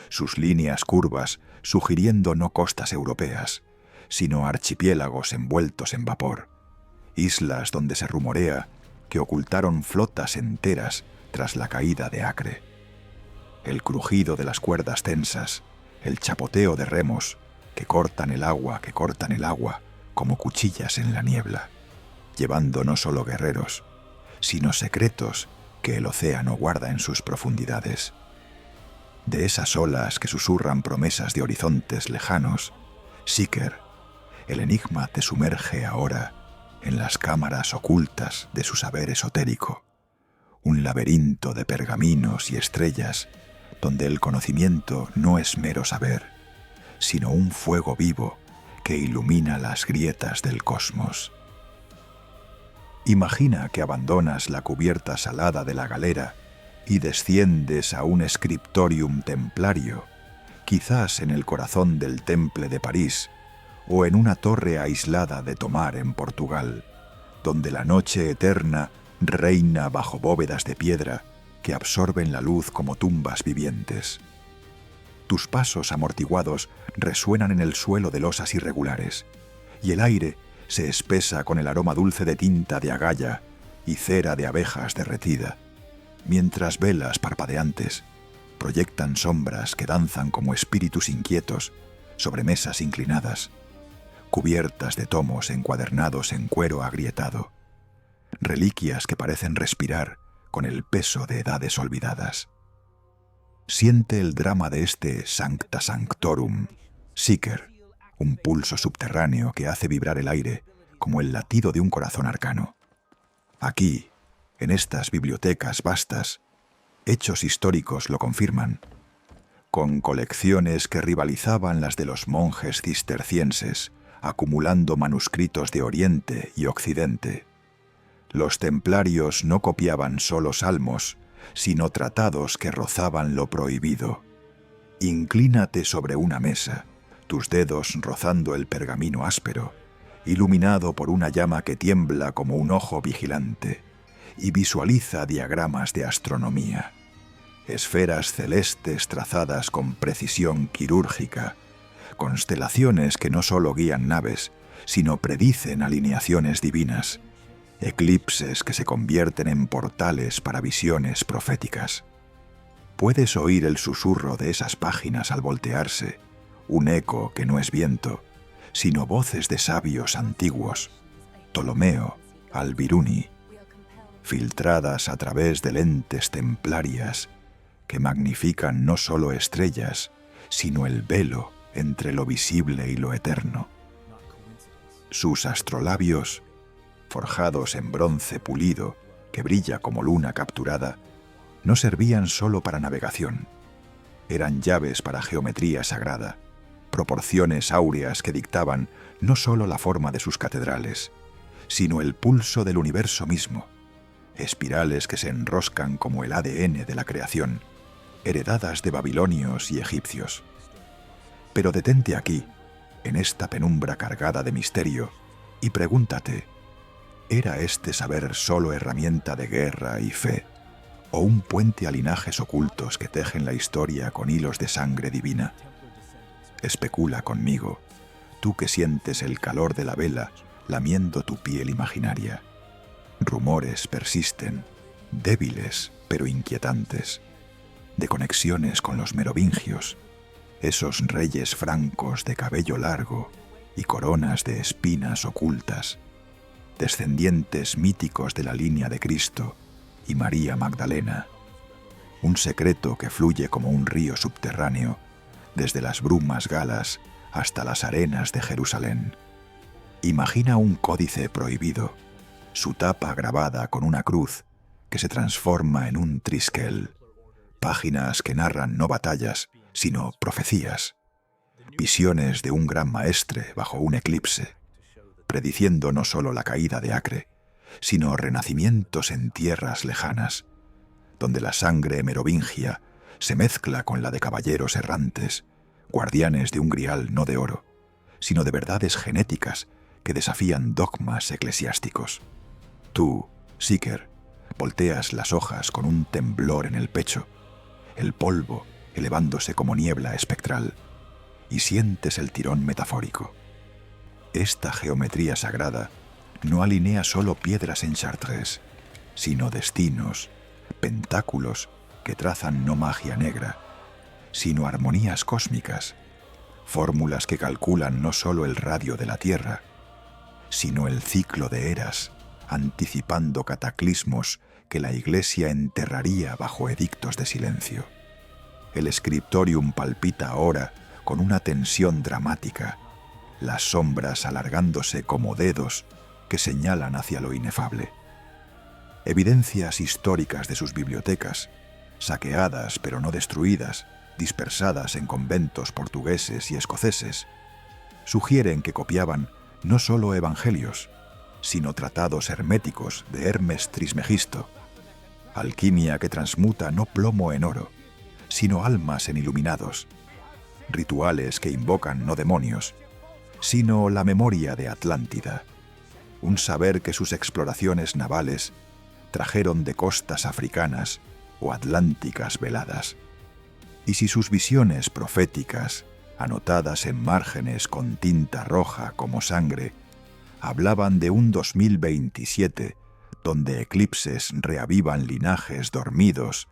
sus líneas curvas sugiriendo no costas europeas, sino archipiélagos envueltos en vapor, islas donde se rumorea que ocultaron flotas enteras tras la caída de Acre. El crujido de las cuerdas tensas, el chapoteo de remos que cortan el agua, como cuchillas en la niebla, llevando no solo guerreros, sino secretos que el océano guarda en sus profundidades. De esas olas que susurran promesas de horizontes lejanos, Seeker, el enigma te sumerge ahora en las cámaras ocultas de su saber esotérico, un laberinto de pergaminos y estrellas donde el conocimiento no es mero saber, sino un fuego vivo que ilumina las grietas del cosmos. Imagina que abandonas la cubierta salada de la galera y desciendes a un scriptorium templario, quizás en el corazón del Temple de París o en una torre aislada de Tomar en Portugal, donde la noche eterna reina bajo bóvedas de piedra que absorben la luz como tumbas vivientes. Tus pasos amortiguados resuenan en el suelo de losas irregulares, y el aire se espesa con el aroma dulce de tinta de agalla y cera de abejas derretida, mientras velas parpadeantes proyectan sombras que danzan como espíritus inquietos sobre mesas inclinadas, cubiertas de tomos encuadernados en cuero agrietado, reliquias que parecen respirar con el peso de edades olvidadas. Siente el drama de este Sancta Sanctorum, Seeker, un pulso subterráneo que hace vibrar el aire como el latido de un corazón arcano. Aquí, en estas bibliotecas vastas, hechos históricos lo confirman, con colecciones que rivalizaban las de los monjes cistercienses, acumulando manuscritos de Oriente y Occidente. Los templarios no copiaban solo salmos, sino tratados que rozaban lo prohibido. Inclínate sobre una mesa, tus dedos rozando el pergamino áspero, iluminado por una llama que tiembla como un ojo vigilante, y visualiza diagramas de astronomía, esferas celestes trazadas con precisión quirúrgica, constelaciones que no solo guían naves, sino predicen alineaciones divinas, eclipses que se convierten en portales para visiones proféticas. Puedes oír el susurro de esas páginas al voltearse, un eco que no es viento, sino voces de sabios antiguos, Ptolomeo, Al-Biruni, filtradas a través de lentes templarias que magnifican no solo estrellas, sino el velo entre lo visible y lo eterno. Sus astrolabios, forjados en bronce pulido que brilla como luna capturada, no servían solo para navegación. Eran llaves para geometría sagrada, proporciones áureas que dictaban no solo la forma de sus catedrales, sino el pulso del universo mismo, espirales que se enroscan como el ADN de la creación, heredadas de babilonios y egipcios. Pero detente aquí, en esta penumbra cargada de misterio, y pregúntate, ¿era este saber solo herramienta de guerra y fe, o un puente a linajes ocultos que tejen la historia con hilos de sangre divina? Especula conmigo, tú que sientes el calor de la vela lamiendo tu piel imaginaria. Rumores persisten, débiles pero inquietantes, de conexiones con los merovingios, esos reyes francos de cabello largo y coronas de espinas ocultas, descendientes míticos de la línea de Cristo y María Magdalena, un secreto que fluye como un río subterráneo desde las brumas galas hasta las arenas de Jerusalén. Imagina un códice prohibido, su tapa grabada con una cruz que se transforma en un triskel, páginas que narran no batallas, sino profecías, visiones de un gran maestre bajo un eclipse, prediciendo no solo la caída de Acre, sino renacimientos en tierras lejanas, donde la sangre merovingia se mezcla con la de caballeros errantes, guardianes de un grial no de oro, sino de verdades genéticas que desafían dogmas eclesiásticos. Tú, Seeker, volteas las hojas con un temblor en el pecho, el polvo elevándose como niebla espectral, y sientes el tirón metafórico. Esta geometría sagrada no alinea solo piedras en Chartres, sino destinos, pentáculos que trazan no magia negra, sino armonías cósmicas, fórmulas que calculan no solo el radio de la Tierra, sino el ciclo de eras, anticipando cataclismos que la Iglesia enterraría bajo edictos de silencio. El scriptorium palpita ahora con una tensión dramática, las sombras alargándose como dedos que señalan hacia lo inefable. Evidencias históricas de sus bibliotecas, saqueadas pero no destruidas, dispersadas en conventos portugueses y escoceses, sugieren que copiaban no solo evangelios, sino tratados herméticos de Hermes Trismegisto, alquimia que transmuta no plomo en oro, sino almas en iluminados, rituales que invocan no demonios, sino la memoria de Atlántida, un saber que sus exploraciones navales trajeron de costas africanas o atlánticas veladas. Y si sus visiones proféticas, anotadas en márgenes con tinta roja como sangre, hablaban de un 2027 donde eclipses reavivan linajes dormidos,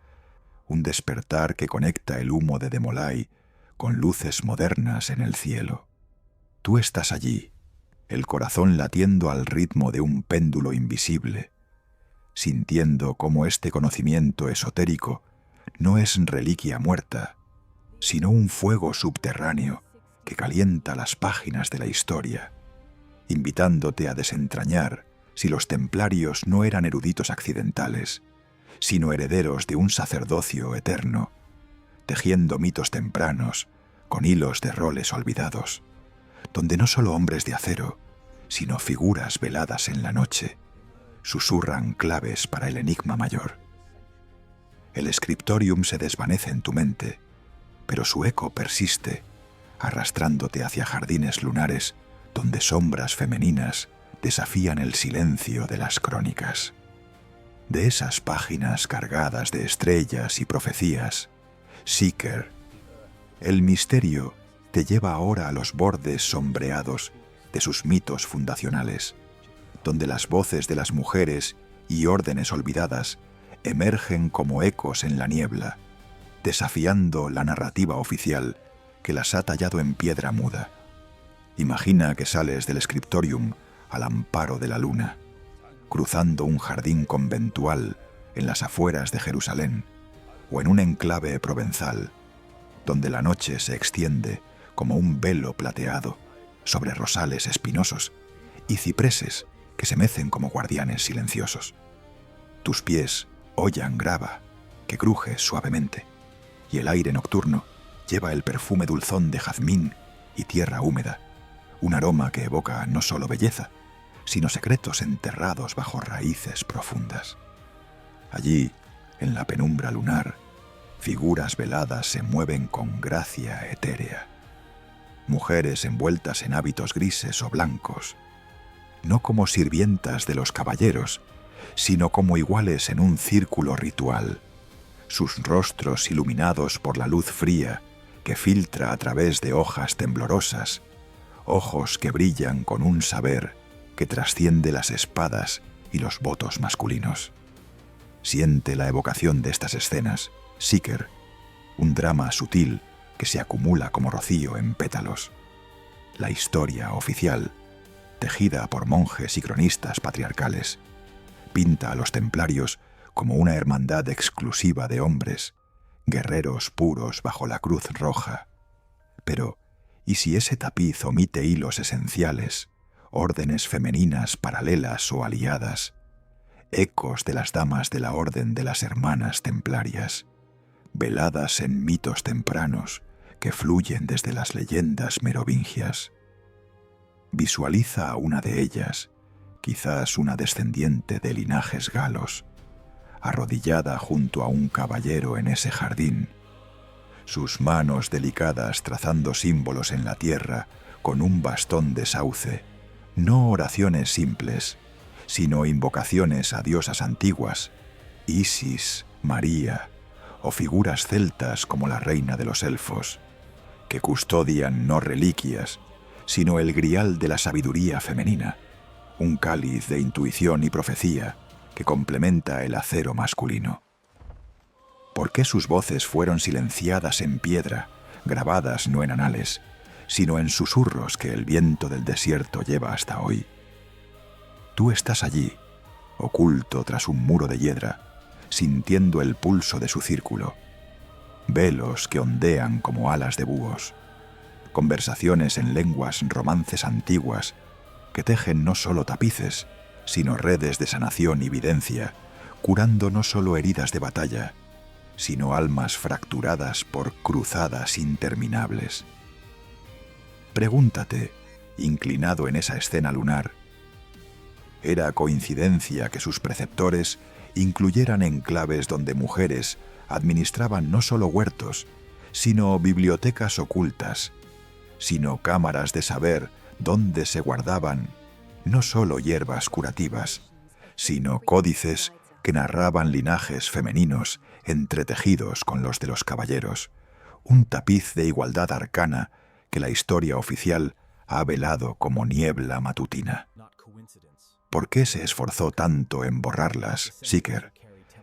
un despertar que conecta el humo de Demolay con luces modernas en el cielo. Tú estás allí, el corazón latiendo al ritmo de un péndulo invisible, sintiendo cómo este conocimiento esotérico no es reliquia muerta, sino un fuego subterráneo que calienta las páginas de la historia, invitándote a desentrañar si los templarios no eran eruditos accidentales, sino herederos de un sacerdocio eterno, tejiendo mitos tempranos con hilos de roles olvidados, donde no solo hombres de acero, sino figuras veladas en la noche, susurran claves para el enigma mayor. El scriptorium se desvanece en tu mente, pero su eco persiste, arrastrándote hacia jardines lunares donde sombras femeninas desafían el silencio de las crónicas. De esas páginas cargadas de estrellas y profecías, Seeker, el misterio te lleva ahora a los bordes sombreados de sus mitos fundacionales, donde las voces de las mujeres y órdenes olvidadas emergen como ecos en la niebla, desafiando la narrativa oficial que las ha tallado en piedra muda. Imagina que sales del scriptorium al amparo de la luna, cruzando un jardín conventual en las afueras de Jerusalén o en un enclave provenzal, donde la noche se extiende como un velo plateado sobre rosales espinosos y cipreses que se mecen como guardianes silenciosos. Tus pies hollan grava que cruje suavemente, y el aire nocturno lleva el perfume dulzón de jazmín y tierra húmeda, un aroma que evoca no solo belleza, sino secretos enterrados bajo raíces profundas. Allí, en la penumbra lunar, figuras veladas se mueven con gracia etérea. Mujeres envueltas en hábitos grises o blancos, no como sirvientas de los caballeros, sino como iguales en un círculo ritual, sus rostros iluminados por la luz fría que filtra a través de hojas temblorosas, ojos que brillan con un saber que trasciende las espadas y los votos masculinos. Siente la evocación de estas escenas, Seeker, un drama sutil que se acumula como rocío en pétalos. La historia oficial, tejida por monjes y cronistas patriarcales, pinta a los templarios como una hermandad exclusiva de hombres, guerreros puros bajo la cruz roja. Pero, ¿y si ese tapiz omite hilos esenciales, órdenes femeninas paralelas o aliadas, ecos de las damas de la orden de las hermanas templarias, veladas en mitos tempranos que fluyen desde las leyendas merovingias. Visualiza a una de ellas, quizás una descendiente de linajes galos, arrodillada junto a un caballero en ese jardín, sus manos delicadas trazando símbolos en la tierra con un bastón de sauce, no oraciones simples, sino invocaciones a diosas antiguas, Isis, María, o figuras celtas como la reina de los elfos, que custodian no reliquias, sino el grial de la sabiduría femenina, un cáliz de intuición y profecía que complementa el acero masculino. ¿Por qué sus voces fueron silenciadas en piedra, grabadas no en anales, sino en susurros que el viento del desierto lleva hasta hoy? Tú estás allí, oculto tras un muro de hiedra, sintiendo el pulso de su círculo, velos que ondean como alas de búhos, conversaciones en lenguas romances antiguas que tejen no solo tapices, sino redes de sanación y videncia, curando no solo heridas de batalla, sino almas fracturadas por cruzadas interminables. Pregúntate, inclinado en esa escena lunar, ¿era coincidencia que sus preceptores incluyeran enclaves donde mujeres administraban no solo huertos, sino bibliotecas ocultas, sino cámaras de saber donde se guardaban no solo hierbas curativas, sino códices que narraban linajes femeninos entretejidos con los de los caballeros, un tapiz de igualdad arcana que la historia oficial ha velado como niebla matutina? ¿Por qué se esforzó tanto en borrarlas, Seeker,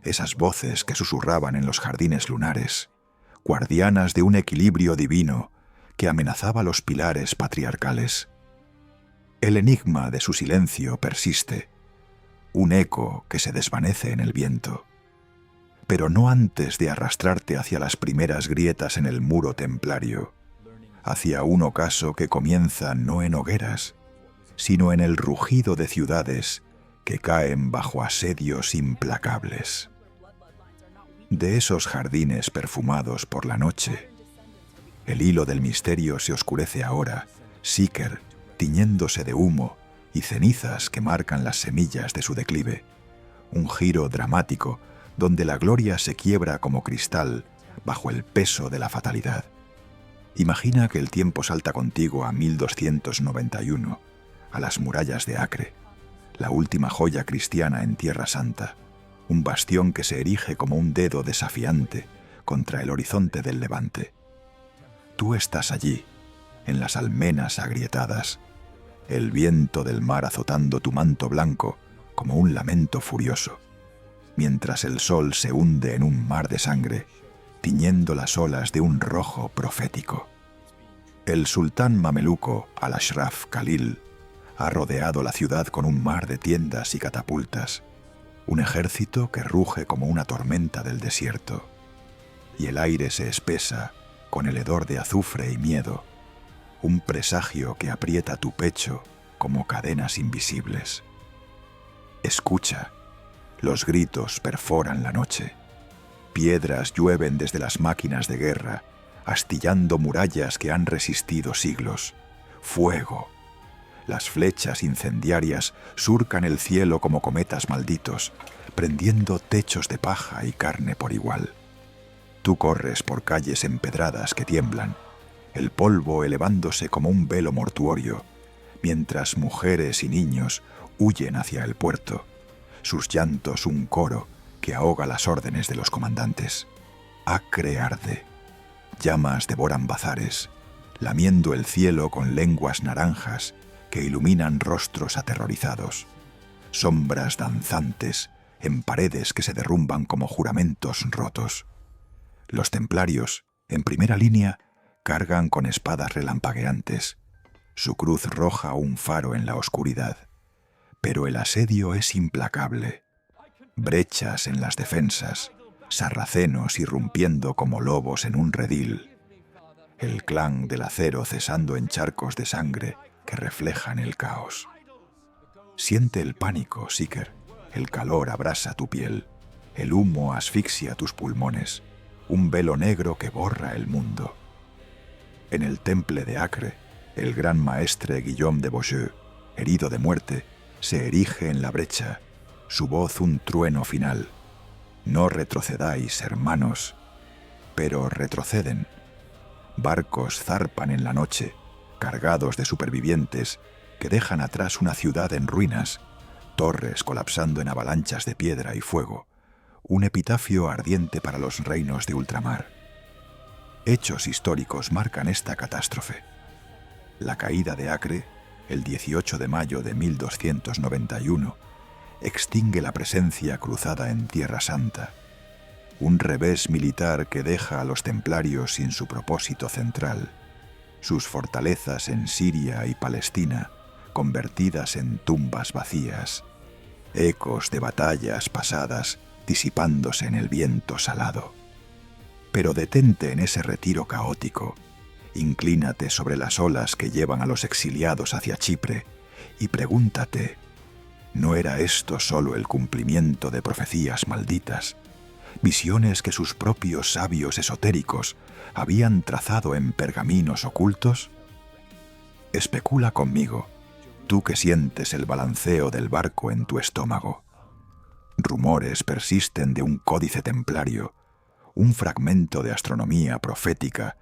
esas voces que susurraban en los jardines lunares, guardianas de un equilibrio divino que amenazaba los pilares patriarcales? El enigma de su silencio persiste, un eco que se desvanece en el viento, pero no antes de arrastrarte hacia las primeras grietas en el muro templario, hacia un ocaso que comienza no en hogueras, sino en el rugido de ciudades que caen bajo asedios implacables. De esos jardines perfumados por la noche, el hilo del misterio se oscurece ahora, Seeker, tiñéndose de humo y cenizas que marcan las semillas de su declive, un giro dramático donde la gloria se quiebra como cristal bajo el peso de la fatalidad. Imagina que el tiempo salta contigo a 1291, a las murallas de Acre, la última joya cristiana en Tierra Santa, un bastión que se erige como un dedo desafiante contra el horizonte del Levante. Tú estás allí, en las almenas agrietadas, el viento del mar azotando tu manto blanco como un lamento furioso, mientras el sol se hunde en un mar de sangre, tiñendo las olas de un rojo profético. El sultán mameluco Al-Ashraf Khalil ha rodeado la ciudad con un mar de tiendas y catapultas, un ejército que ruge como una tormenta del desierto, y el aire se espesa con el hedor de azufre y miedo, un presagio que aprieta tu pecho como cadenas invisibles. Escucha, los gritos perforan la noche, piedras llueven desde las máquinas de guerra, astillando murallas que han resistido siglos. Fuego. Las flechas incendiarias surcan el cielo como cometas malditos, prendiendo techos de paja y carne por igual. Tú corres por calles empedradas que tiemblan, el polvo elevándose como un velo mortuorio, mientras mujeres y niños huyen hacia el puerto, sus llantos un coro que ahoga las órdenes de los comandantes. Acre arde. Llamas devoran bazares, lamiendo el cielo con lenguas naranjas que iluminan rostros aterrorizados, sombras danzantes en paredes que se derrumban como juramentos rotos. Los templarios, en primera línea, cargan con espadas relampagueantes, su cruz roja un faro en la oscuridad. Pero el asedio es implacable. Brechas en las defensas, sarracenos irrumpiendo como lobos en un redil, el clan del acero cesando en charcos de sangre que reflejan el caos. Siente el pánico, Seeker, el calor abrasa tu piel, el humo asfixia tus pulmones, un velo negro que borra el mundo. En el temple de Acre, el gran maestre Guillaume de Beaujeu, herido de muerte, se erige en la brecha, su voz un trueno final. No retrocedáis, hermanos. Pero retroceden. Barcos zarpan en la noche, cargados de supervivientes que dejan atrás una ciudad en ruinas, torres colapsando en avalanchas de piedra y fuego, un epitafio ardiente para los reinos de ultramar. Hechos históricos marcan esta catástrofe. La caída de Acre, el 18 de mayo de 1291, extingue la presencia cruzada en Tierra Santa, un revés militar que deja a los templarios sin su propósito central, sus fortalezas en Siria y Palestina convertidas en tumbas vacías, ecos de batallas pasadas disipándose en el viento salado. Pero detente en ese retiro caótico, inclínate sobre las olas que llevan a los exiliados hacia Chipre y pregúntate, ¿no era esto solo el cumplimiento de profecías malditas, visiones que sus propios sabios esotéricos habían trazado en pergaminos ocultos? Especula conmigo, tú que sientes el balanceo del barco en tu estómago. Rumores persisten de un códice templario, un fragmento de astronomía profética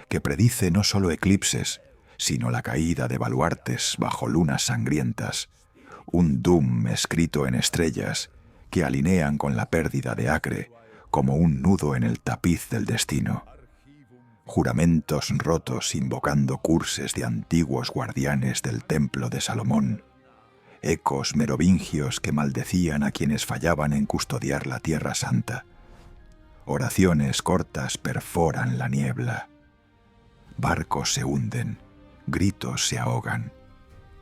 que predice no solo eclipses, sino la caída de baluartes bajo lunas sangrientas, un doom escrito en estrellas que alinean con la pérdida de Acre como un nudo en el tapiz del destino. Juramentos rotos invocando curses de antiguos guardianes del templo de Salomón, ecos merovingios que maldecían a quienes fallaban en custodiar la Tierra Santa. Oraciones cortas perforan la niebla. Barcos se hunden, gritos se ahogan.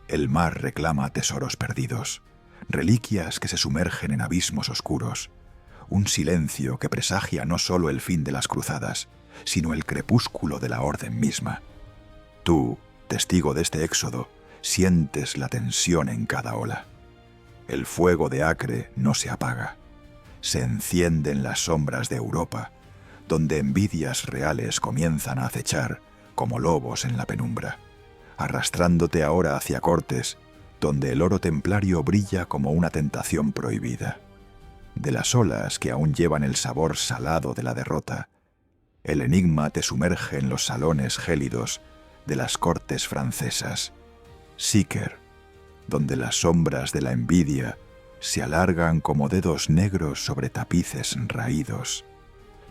El mar reclama tesoros perdidos, reliquias que se sumergen en abismos oscuros, un silencio que presagia no solo el fin de las cruzadas, sino el crepúsculo de la orden misma. Tú, testigo de este éxodo, sientes la tensión en cada ola. El fuego de Acre no se apaga. Se encienden las sombras de Europa, donde envidias reales comienzan a acechar como lobos en la penumbra, arrastrándote ahora hacia cortes, donde el oro templario brilla como una tentación prohibida. De las olas que aún llevan el sabor salado de la derrota, el enigma te sumerge en los salones gélidos de las cortes francesas. Síquer, donde las sombras de la envidia se alargan como dedos negros sobre tapices raídos,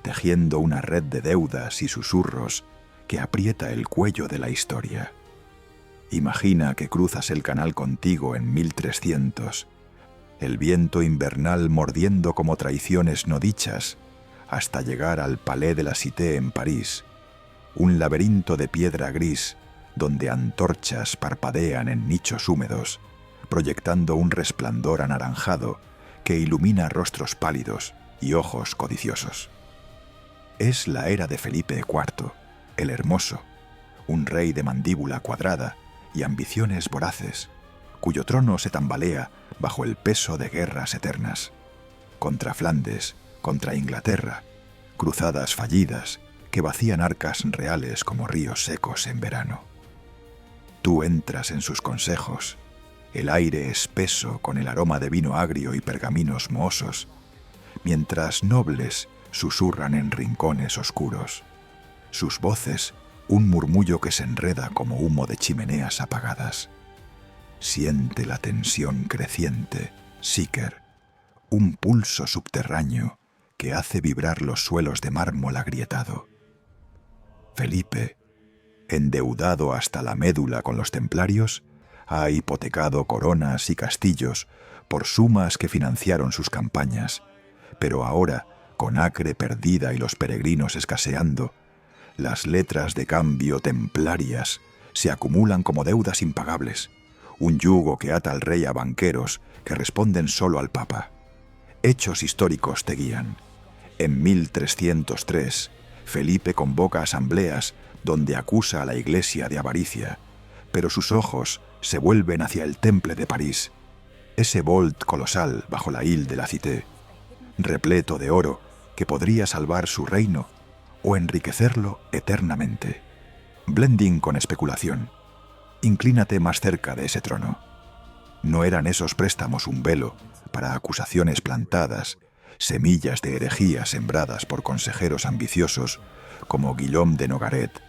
tejiendo una red de deudas y susurros que aprieta el cuello de la historia. Imagina que cruzas el canal contigo en 1300, el viento invernal mordiendo como traiciones no dichas, hasta llegar al Palais de la Cité en París, un laberinto de piedra gris donde antorchas parpadean en nichos húmedos, proyectando un resplandor anaranjado que ilumina rostros pálidos y ojos codiciosos. Es la era de Felipe IV, el Hermoso, un rey de mandíbula cuadrada y ambiciones voraces, cuyo trono se tambalea bajo el peso de guerras eternas. Contra Flandes, contra Inglaterra, cruzadas fallidas que vacían arcas reales como ríos secos en verano. Tú entras en sus consejos, el aire espeso con el aroma de vino agrio y pergaminos mohosos, mientras nobles susurran en rincones oscuros. Sus voces, un murmullo que se enreda como humo de chimeneas apagadas. Siente la tensión creciente, Síquer, un pulso subterráneo que hace vibrar los suelos de mármol agrietado. Felipe, endeudado hasta la médula con los templarios, ha hipotecado coronas y castillos por sumas que financiaron sus campañas, pero ahora, con Acre perdida y los peregrinos escaseando, las letras de cambio templarias se acumulan como deudas impagables, un yugo que ata al rey a banqueros que responden solo al Papa. Hechos históricos te guían. En 1303, Felipe convoca asambleas donde acusa a la Iglesia de avaricia, pero sus ojos se vuelven hacia el Temple de París, ese vault colosal bajo la Ile de la Cité, repleto de oro que podría salvar su reino o enriquecerlo eternamente. Blending con especulación. Inclínate más cerca de ese trono. ¿No eran esos préstamos un velo para acusaciones plantadas, semillas de herejía sembradas por consejeros ambiciosos como Guillaume de Nogaret,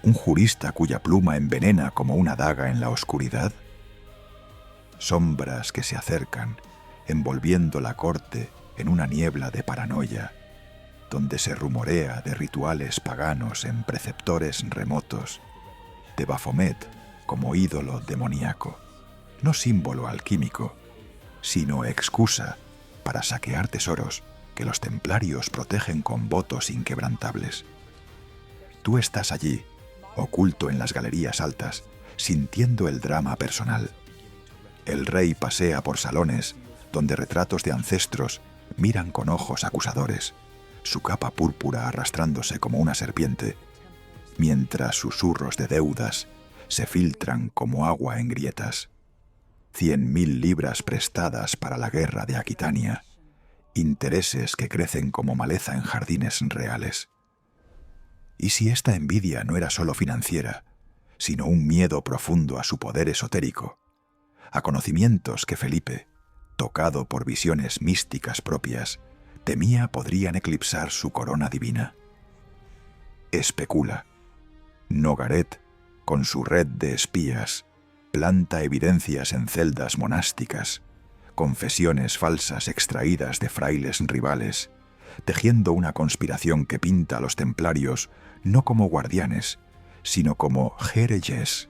un jurista cuya pluma envenena como una daga en la oscuridad? Sombras que se acercan, envolviendo la corte en una niebla de paranoia, donde se rumorea de rituales paganos en preceptores remotos, de Baphomet como ídolo demoníaco, no símbolo alquímico, sino excusa para saquear tesoros que los templarios protegen con votos inquebrantables. Tú estás allí, oculto en las galerías altas, sintiendo el drama personal. El rey pasea por salones donde retratos de ancestros miran con ojos acusadores, su capa púrpura arrastrándose como una serpiente, mientras susurros de deudas se filtran como agua en grietas. 100.000 libras prestadas para la guerra de Aquitania, intereses que crecen como maleza en jardines reales. ¿Y si esta envidia no era solo financiera, sino un miedo profundo a su poder esotérico, a conocimientos que Felipe, tocado por visiones místicas propias, temía podrían eclipsar su corona divina? Especula. Nogaret, con su red de espías, planta evidencias en celdas monásticas, confesiones falsas extraídas de frailes rivales, tejiendo una conspiración que pinta a los templarios no como guardianes, sino como jereyes,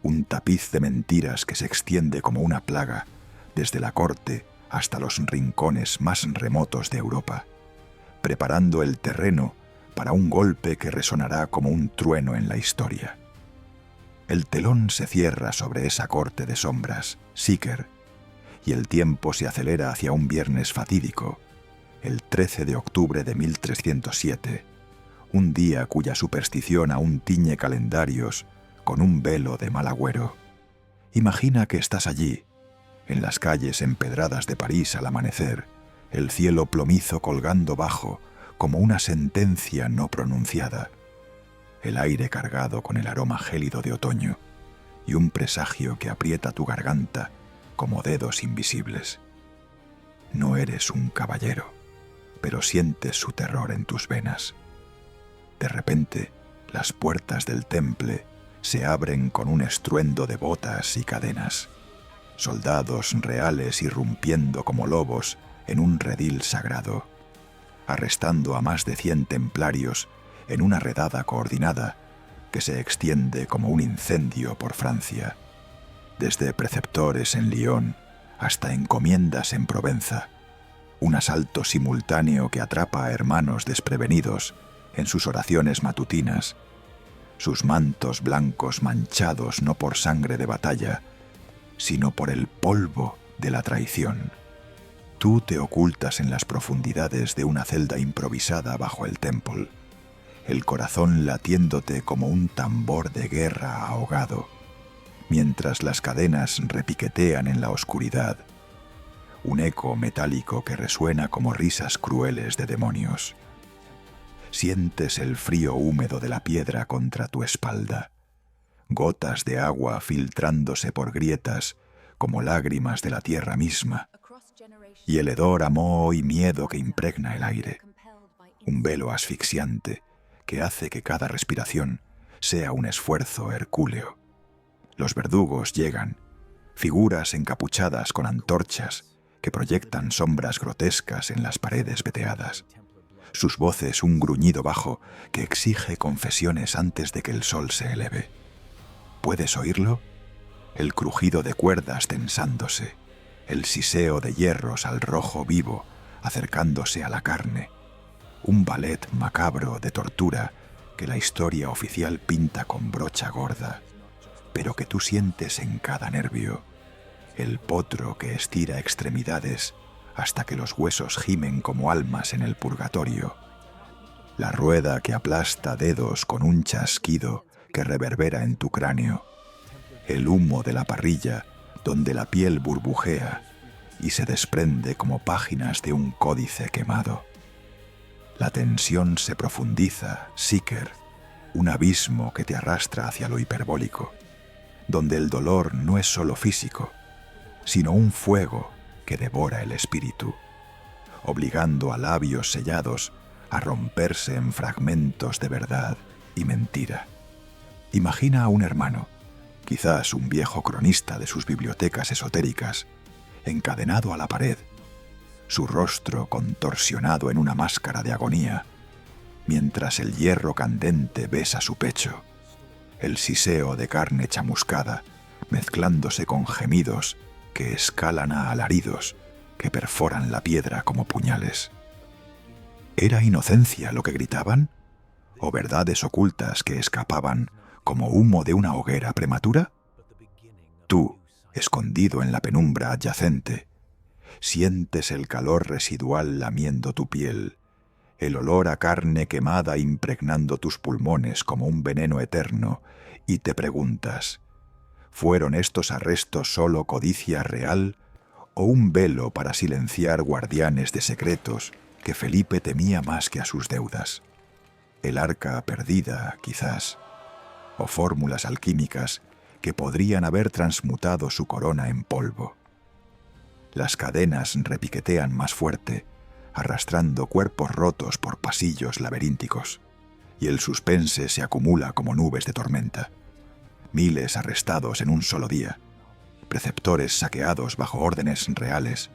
un tapiz de mentiras que se extiende como una plaga desde la corte hasta los rincones más remotos de Europa, preparando el terreno para un golpe que resonará como un trueno en la historia. El telón se cierra sobre esa corte de sombras, Seeker, y el tiempo se acelera hacia un viernes fatídico, el 13 de octubre de 1307, un día cuya superstición aún tiñe calendarios con un velo de mal agüero. Imagina que estás allí, en las calles empedradas de París al amanecer, el cielo plomizo colgando bajo como una sentencia no pronunciada, el aire cargado con el aroma gélido de otoño y un presagio que aprieta tu garganta como dedos invisibles. No eres un caballero, pero sientes su terror en tus venas. De repente, las puertas del temple se abren con un estruendo de botas y cadenas. Soldados reales irrumpiendo como lobos en un redil sagrado, arrestando a más de 100 templarios en una redada coordinada que se extiende como un incendio por Francia, desde preceptores en Lyon hasta encomiendas en Provenza, un asalto simultáneo que atrapa a hermanos desprevenidos en sus oraciones matutinas, sus mantos blancos manchados no por sangre de batalla, sino por el polvo de la traición. Tú te ocultas en las profundidades de una celda improvisada bajo el Temple, el corazón latiéndote como un tambor de guerra ahogado, mientras las cadenas repiquetean en la oscuridad, un eco metálico que resuena como risas crueles de demonios. Sientes el frío húmedo de la piedra contra tu espalda, gotas de agua filtrándose por grietas como lágrimas de la tierra misma, y el hedor a moho y miedo que impregna el aire, un velo asfixiante que hace que cada respiración sea un esfuerzo hercúleo. Los verdugos llegan, figuras encapuchadas con antorchas que proyectan sombras grotescas en las paredes veteadas. Sus voces un gruñido bajo que exige confesiones antes de que el sol se eleve. ¿Puedes oírlo? El crujido de cuerdas tensándose, el siseo de hierros al rojo vivo acercándose a la carne, un ballet macabro de tortura que la historia oficial pinta con brocha gorda, pero que tú sientes en cada nervio, el potro que estira extremidades hasta que los huesos gimen como almas en el purgatorio, la rueda que aplasta dedos con un chasquido que reverbera en tu cráneo, el humo de la parrilla donde la piel burbujea y se desprende como páginas de un códice quemado. La tensión se profundiza, Seeker, un abismo que te arrastra hacia lo hiperbólico, donde el dolor no es solo físico, sino un fuego que devora el espíritu, obligando a labios sellados a romperse en fragmentos de verdad y mentira. Imagina a un hermano, quizás un viejo cronista de sus bibliotecas esotéricas, encadenado a la pared, su rostro contorsionado en una máscara de agonía, mientras el hierro candente besa su pecho, el siseo de carne chamuscada mezclándose con gemidos que escalan a alaridos que perforan la piedra como puñales. ¿Era inocencia lo que gritaban? ¿O verdades ocultas que escapaban como humo de una hoguera prematura? Tú, escondido en la penumbra adyacente, sientes el calor residual lamiendo tu piel, el olor a carne quemada impregnando tus pulmones como un veneno eterno, y te preguntas, ¿fueron estos arrestos solo codicia real o un velo para silenciar guardianes de secretos que Felipe temía más que a sus deudas? El arca perdida, quizás, o fórmulas alquímicas que podrían haber transmutado su corona en polvo. Las cadenas repiquetean más fuerte, arrastrando cuerpos rotos por pasillos laberínticos, y el suspense se acumula como nubes de tormenta. Miles arrestados en un solo día, preceptores saqueados bajo órdenes reales,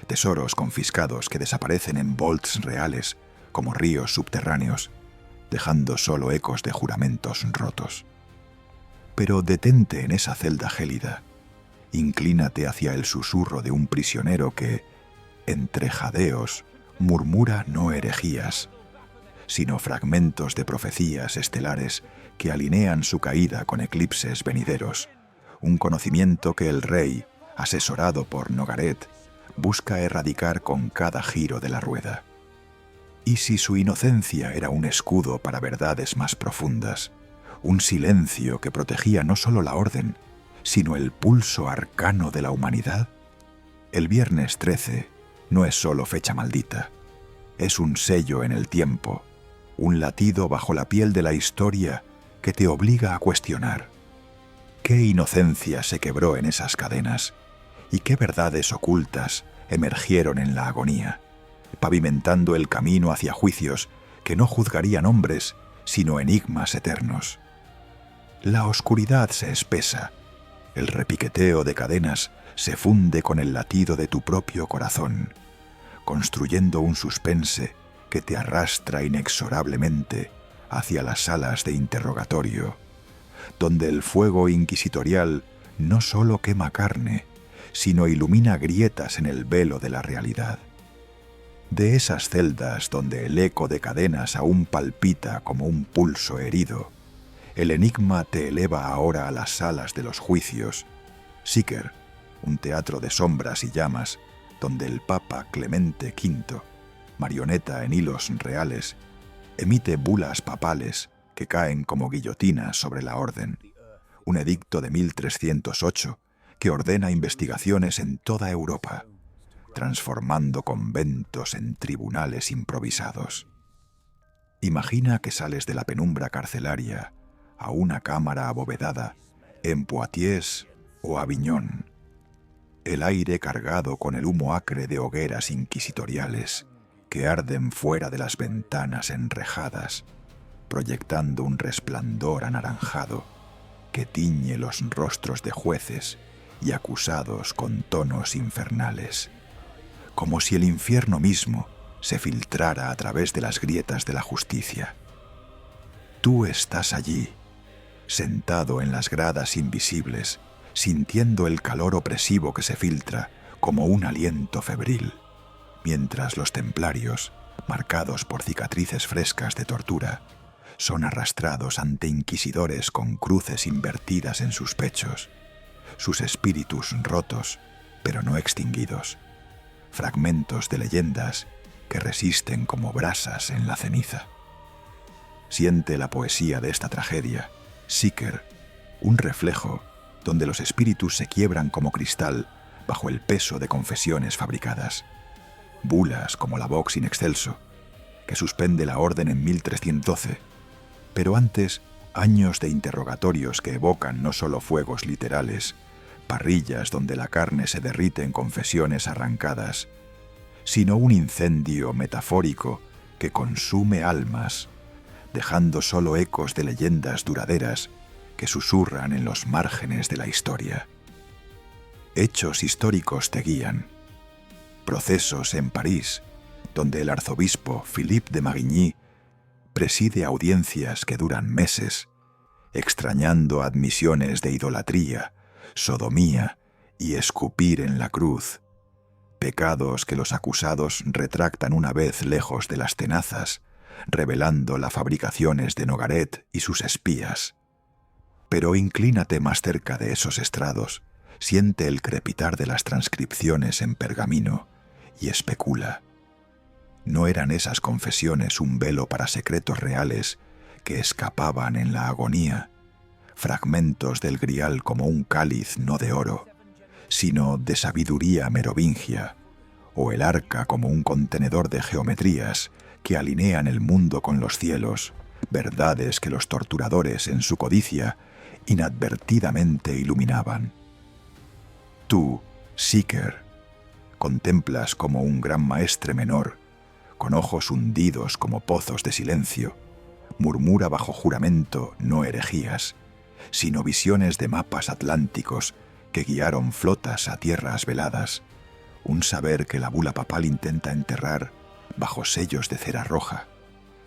tesoros confiscados que desaparecen en volts reales como ríos subterráneos, dejando solo ecos de juramentos rotos. Pero detente en esa celda gélida, inclínate hacia el susurro de un prisionero que, entre jadeos, murmura no herejías, sino fragmentos de profecías estelares que alinean su caída con eclipses venideros, un conocimiento que el rey, asesorado por Nogaret, busca erradicar con cada giro de la rueda. ¿Y si su inocencia era un escudo para verdades más profundas, un silencio que protegía no solo la orden, sino el pulso arcano de la humanidad? El viernes 13 no es solo fecha maldita, es un sello en el tiempo, un latido bajo la piel de la historia que te obliga a cuestionar. ¿Qué inocencia se quebró en esas cadenas? ¿Y qué verdades ocultas emergieron en la agonía, pavimentando el camino hacia juicios que no juzgarían hombres, sino enigmas eternos? La oscuridad se espesa, el repiqueteo de cadenas se funde con el latido de tu propio corazón, construyendo un suspense que te arrastra inexorablemente hacia las salas de interrogatorio, donde el fuego inquisitorial no solo quema carne, sino ilumina grietas en el velo de la realidad. De esas celdas donde el eco de cadenas aún palpita como un pulso herido, el enigma te eleva ahora a las salas de los juicios. Síker, un teatro de sombras y llamas, donde el Papa Clemente V, marioneta en hilos reales, emite bulas papales que caen como guillotinas sobre la orden. Un edicto de 1308 que ordena investigaciones en toda Europa, transformando conventos en tribunales improvisados. Imagina que sales de la penumbra carcelaria a una cámara abovedada en Poitiers o Aviñón. El aire cargado con el humo acre de hogueras inquisitoriales que arden fuera de las ventanas enrejadas, proyectando un resplandor anaranjado que tiñe los rostros de jueces y acusados con tonos infernales, como si el infierno mismo se filtrara a través de las grietas de la justicia. Tú estás allí, sentado en las gradas invisibles, sintiendo el calor opresivo que se filtra como un aliento febril, mientras los templarios, marcados por cicatrices frescas de tortura, son arrastrados ante inquisidores con cruces invertidas en sus pechos, sus espíritus rotos, pero no extinguidos, fragmentos de leyendas que resisten como brasas en la ceniza. Siente la poesía de esta tragedia, Síker, un reflejo donde los espíritus se quiebran como cristal bajo el peso de confesiones fabricadas, bulas como la Vox in excelso, que suspende la orden en 1312, Pero antes, años de interrogatorios que evocan no solo fuegos literales, parrillas donde la carne se derrite en confesiones arrancadas, sino un incendio metafórico que consume almas, dejando solo ecos de leyendas duraderas que susurran en los márgenes de la historia. Hechos históricos te guían. Procesos en París, donde el arzobispo Philippe de Marigny preside audiencias que duran meses, extrañando admisiones de idolatría, sodomía y escupir en la cruz, pecados que los acusados retractan una vez lejos de las tenazas, revelando las fabricaciones de Nogaret y sus espías. Pero inclínate más cerca de esos estrados, siente el crepitar de las transcripciones en pergamino y especula. ¿No eran esas confesiones un velo para secretos reales que escapaban en la agonía, fragmentos del grial como un cáliz no de oro, sino de sabiduría merovingia, o el arca como un contenedor de geometrías que alinean el mundo con los cielos, verdades que los torturadores en su codicia inadvertidamente iluminaban? Tú, Seeker, contemplas como un gran maestre menor, con ojos hundidos como pozos de silencio, murmura bajo juramento no herejías, sino visiones de mapas atlánticos que guiaron flotas a tierras veladas, un saber que la bula papal intenta enterrar bajo sellos de cera roja,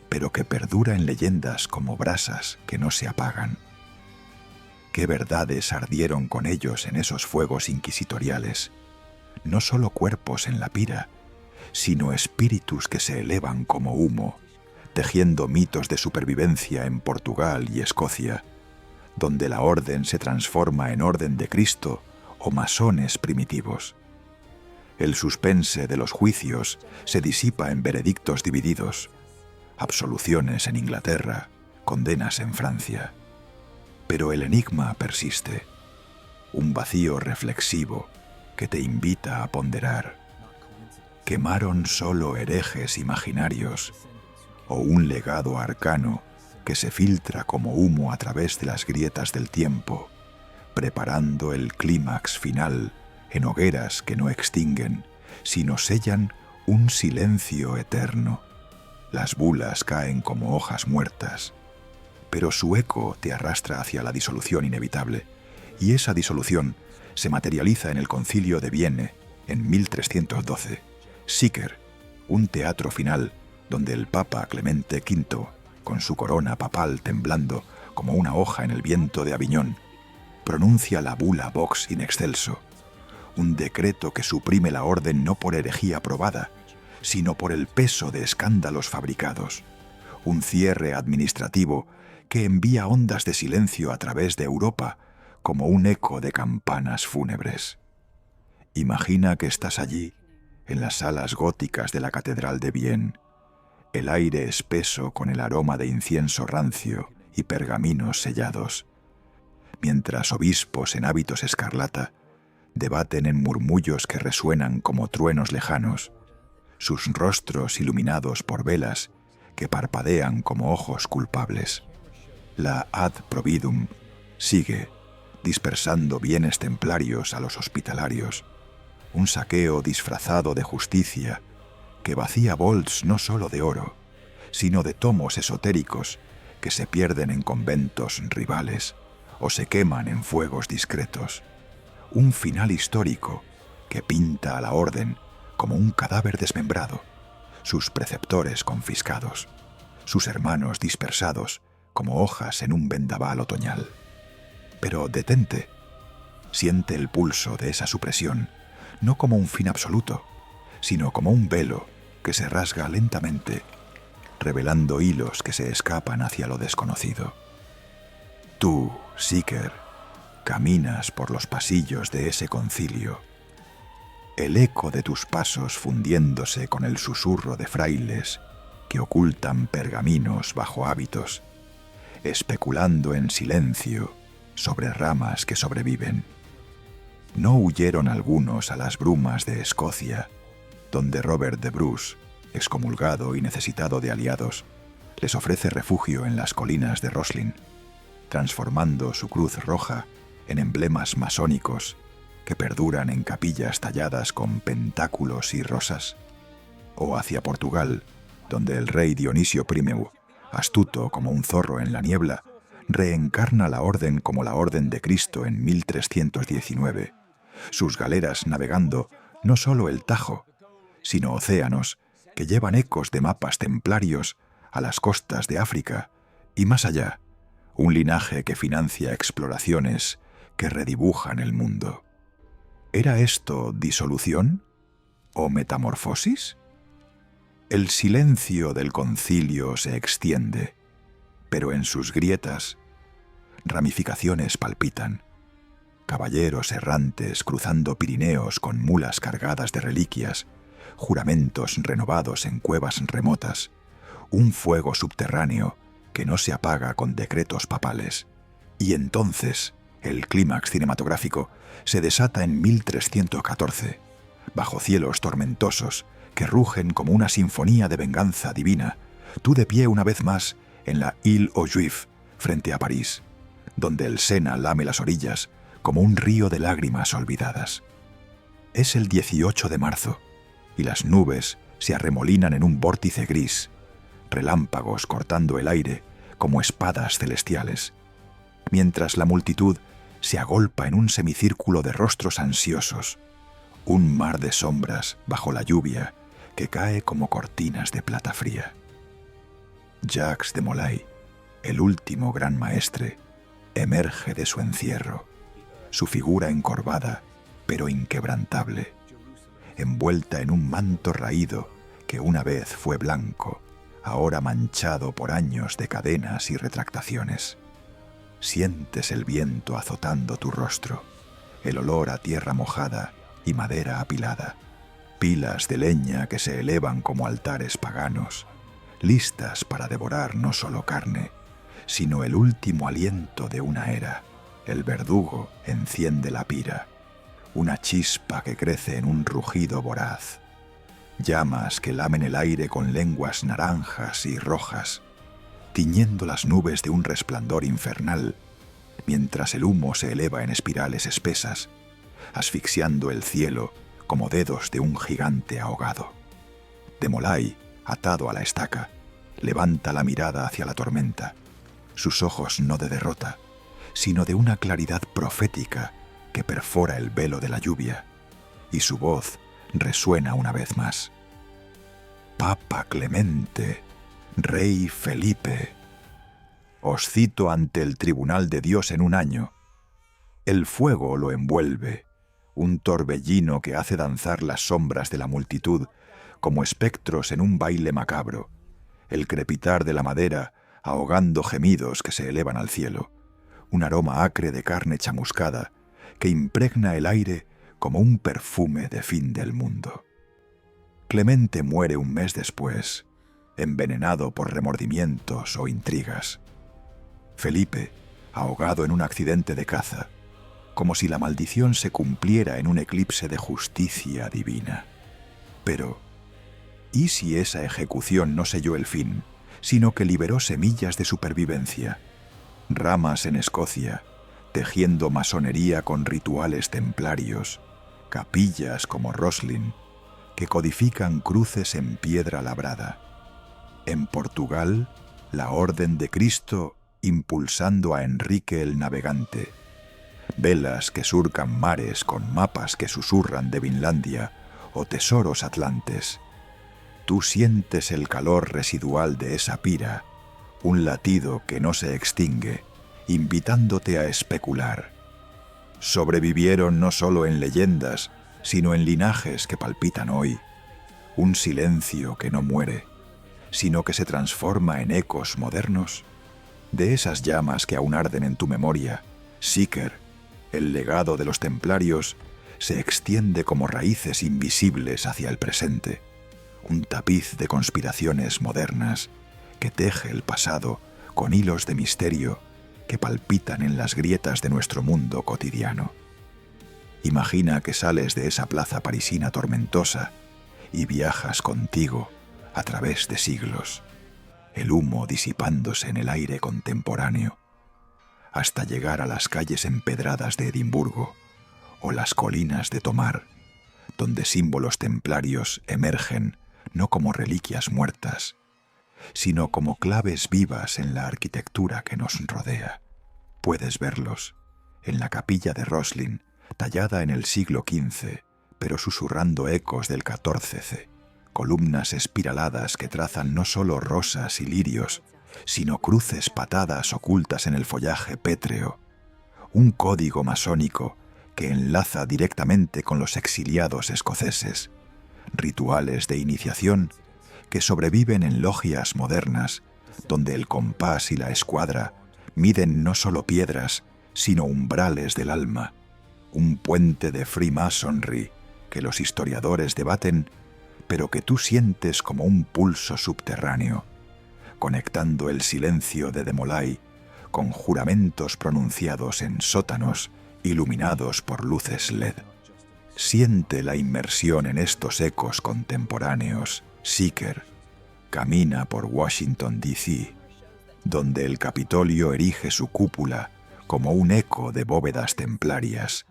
pero que perdura en leyendas como brasas que no se apagan. ¿Qué verdades ardieron con ellos en esos fuegos inquisitoriales? No solo cuerpos en la pira, sino espíritus que se elevan como humo, tejiendo mitos de supervivencia en Portugal y Escocia, donde la orden se transforma en orden de Cristo o masones primitivos. El suspense de los juicios se disipa en veredictos divididos, absoluciones en Inglaterra, condenas en Francia. Pero el enigma persiste, un vacío reflexivo que te invita a ponderar. ¿Quemaron solo herejes imaginarios o un legado arcano que se filtra como humo a través de las grietas del tiempo, preparando el clímax final en hogueras que no extinguen, sino sellan un silencio eterno? Las bulas caen como hojas muertas, pero su eco te arrastra hacia la disolución inevitable, y esa disolución se materializa en el Concilio de Vienne en 1312. Seeker, un teatro final donde el Papa Clemente V, con su corona papal temblando como una hoja en el viento de Aviñón, pronuncia la bula Vox in excelso, un decreto que suprime la orden no por herejía probada, sino por el peso de escándalos fabricados, un cierre administrativo que envía ondas de silencio a través de Europa como un eco de campanas fúnebres. Imagina que estás allí, en las salas góticas de la Catedral de Vienne, el aire espeso con el aroma de incienso rancio y pergaminos sellados, mientras obispos en hábitos escarlata debaten en murmullos que resuenan como truenos lejanos, sus rostros iluminados por velas que parpadean como ojos culpables. La ad providum sigue, dispersando bienes templarios a los hospitalarios, un saqueo disfrazado de justicia que vacía bols no solo de oro, sino de tomos esotéricos que se pierden en conventos rivales o se queman en fuegos discretos. Un final histórico que pinta a la orden como un cadáver desmembrado, sus preceptores confiscados, sus hermanos dispersados como hojas en un vendaval otoñal. Pero detente, siente el pulso de esa supresión, no como un fin absoluto, sino como un velo que se rasga lentamente, revelando hilos que se escapan hacia lo desconocido. Tú, Seeker, caminas por los pasillos de ese concilio, el eco de tus pasos fundiéndose con el susurro de frailes que ocultan pergaminos bajo hábitos, especulando en silencio sobre ramas que sobreviven. ¿No huyeron algunos a las brumas de Escocia, donde Robert de Bruce, excomulgado y necesitado de aliados, les ofrece refugio en las colinas de Roslin, transformando su cruz roja en emblemas masónicos que perduran en capillas talladas con pentáculos y rosas, o hacia Portugal, donde el rey Dionisio I, astuto como un zorro en la niebla, reencarna la orden como la Orden de Cristo en 1319, sus galeras navegando no solo el Tajo, sino océanos que llevan ecos de mapas templarios a las costas de África y más allá, un linaje que financia exploraciones que redibujan el mundo. ¿Era esto disolución o metamorfosis? El silencio del concilio se extiende, pero en sus grietas ramificaciones palpitan. Caballeros errantes cruzando Pirineos con mulas cargadas de reliquias, juramentos renovados en cuevas remotas, un fuego subterráneo que no se apaga con decretos papales. Y entonces el clímax cinematográfico se desata en 1314, bajo cielos tormentosos que rugen como una sinfonía de venganza divina, tú de pie una vez más en la Île aux Juifs, frente a París, donde el Sena lame las orillas como un río de lágrimas olvidadas. Es el 18 de marzo, y las nubes se arremolinan en un vórtice gris, relámpagos cortando el aire como espadas celestiales, mientras la multitud se agolpa en un semicírculo de rostros ansiosos, un mar de sombras bajo la lluvia que cae como cortinas de plata fría. Jacques de Molay, el último gran maestre, emerge de su encierro, su figura encorvada, pero inquebrantable, envuelta en un manto raído que una vez fue blanco, ahora manchado por años de cadenas y retractaciones. Sientes el viento azotando tu rostro, el olor a tierra mojada y madera apilada, pilas de leña que se elevan como altares paganos, listas para devorar no solo carne, sino el último aliento de una era. El verdugo enciende la pira, una chispa que crece en un rugido voraz, llamas que lamen el aire con lenguas naranjas y rojas, tiñendo las nubes de un resplandor infernal, mientras el humo se eleva en espirales espesas, asfixiando el cielo como dedos de un gigante ahogado. De Molay, atado a la estaca, levanta la mirada hacia la tormenta, sus ojos no de derrota, sino de una claridad profética que perfora el velo de la lluvia, y su voz resuena una vez más. Papa Clemente, Rey Felipe, os cito ante el tribunal de Dios en un año. El fuego lo envuelve, un torbellino que hace danzar las sombras de la multitud como espectros en un baile macabro, el crepitar de la madera ahogando gemidos que se elevan al cielo, un aroma acre de carne chamuscada que impregna el aire como un perfume de fin del mundo. Clemente muere un mes después, envenenado por remordimientos o intrigas. Felipe, ahogado en un accidente de caza, como si la maldición se cumpliera en un eclipse de justicia divina. Pero, ¿y si esa ejecución no selló el fin, sino que liberó semillas de supervivencia, ramas en Escocia, tejiendo masonería con rituales templarios, capillas como Roslin, que codifican cruces en piedra labrada? En Portugal, la Orden de Cristo impulsando a Enrique el Navegante, velas que surcan mares con mapas que susurran de Vinlandia o tesoros atlantes. Tú sientes el calor residual de esa pira, un latido que no se extingue, invitándote a especular. Sobrevivieron no solo en leyendas, sino en linajes que palpitan hoy, un silencio que no muere, sino que se transforma en ecos modernos. De esas llamas que aún arden en tu memoria, Seeker, el legado de los templarios, se extiende como raíces invisibles hacia el presente, un tapiz de conspiraciones modernas que teje el pasado con hilos de misterio que palpitan en las grietas de nuestro mundo cotidiano. Imagina que sales de esa plaza parisina tormentosa y viajas contigo a través de siglos. el humo disipándose en el aire contemporáneo, hasta llegar a las calles empedradas de Edimburgo o las colinas de Tomar, donde símbolos templarios emergen no como reliquias muertas, sino como claves vivas en la arquitectura que nos rodea. Puedes verlos en la capilla de Roslin, tallada en el siglo XV, pero susurrando ecos del XIV, columnas espiraladas que trazan no solo rosas y lirios, sino cruces patadas ocultas en el follaje pétreo, un código masónico que enlaza directamente con los exiliados escoceses, rituales de iniciación que sobreviven en logias modernas, donde el compás y la escuadra miden no solo piedras, sino umbrales del alma, un puente de Freemasonry que los historiadores debaten, pero que tú sientes como un pulso subterráneo, conectando el silencio de Demolay con juramentos pronunciados en sótanos iluminados por luces LED. Siente la inmersión en estos ecos contemporáneos. Seeker camina por Washington, D.C., donde el Capitolio erige su cúpula como un eco de bóvedas templarias,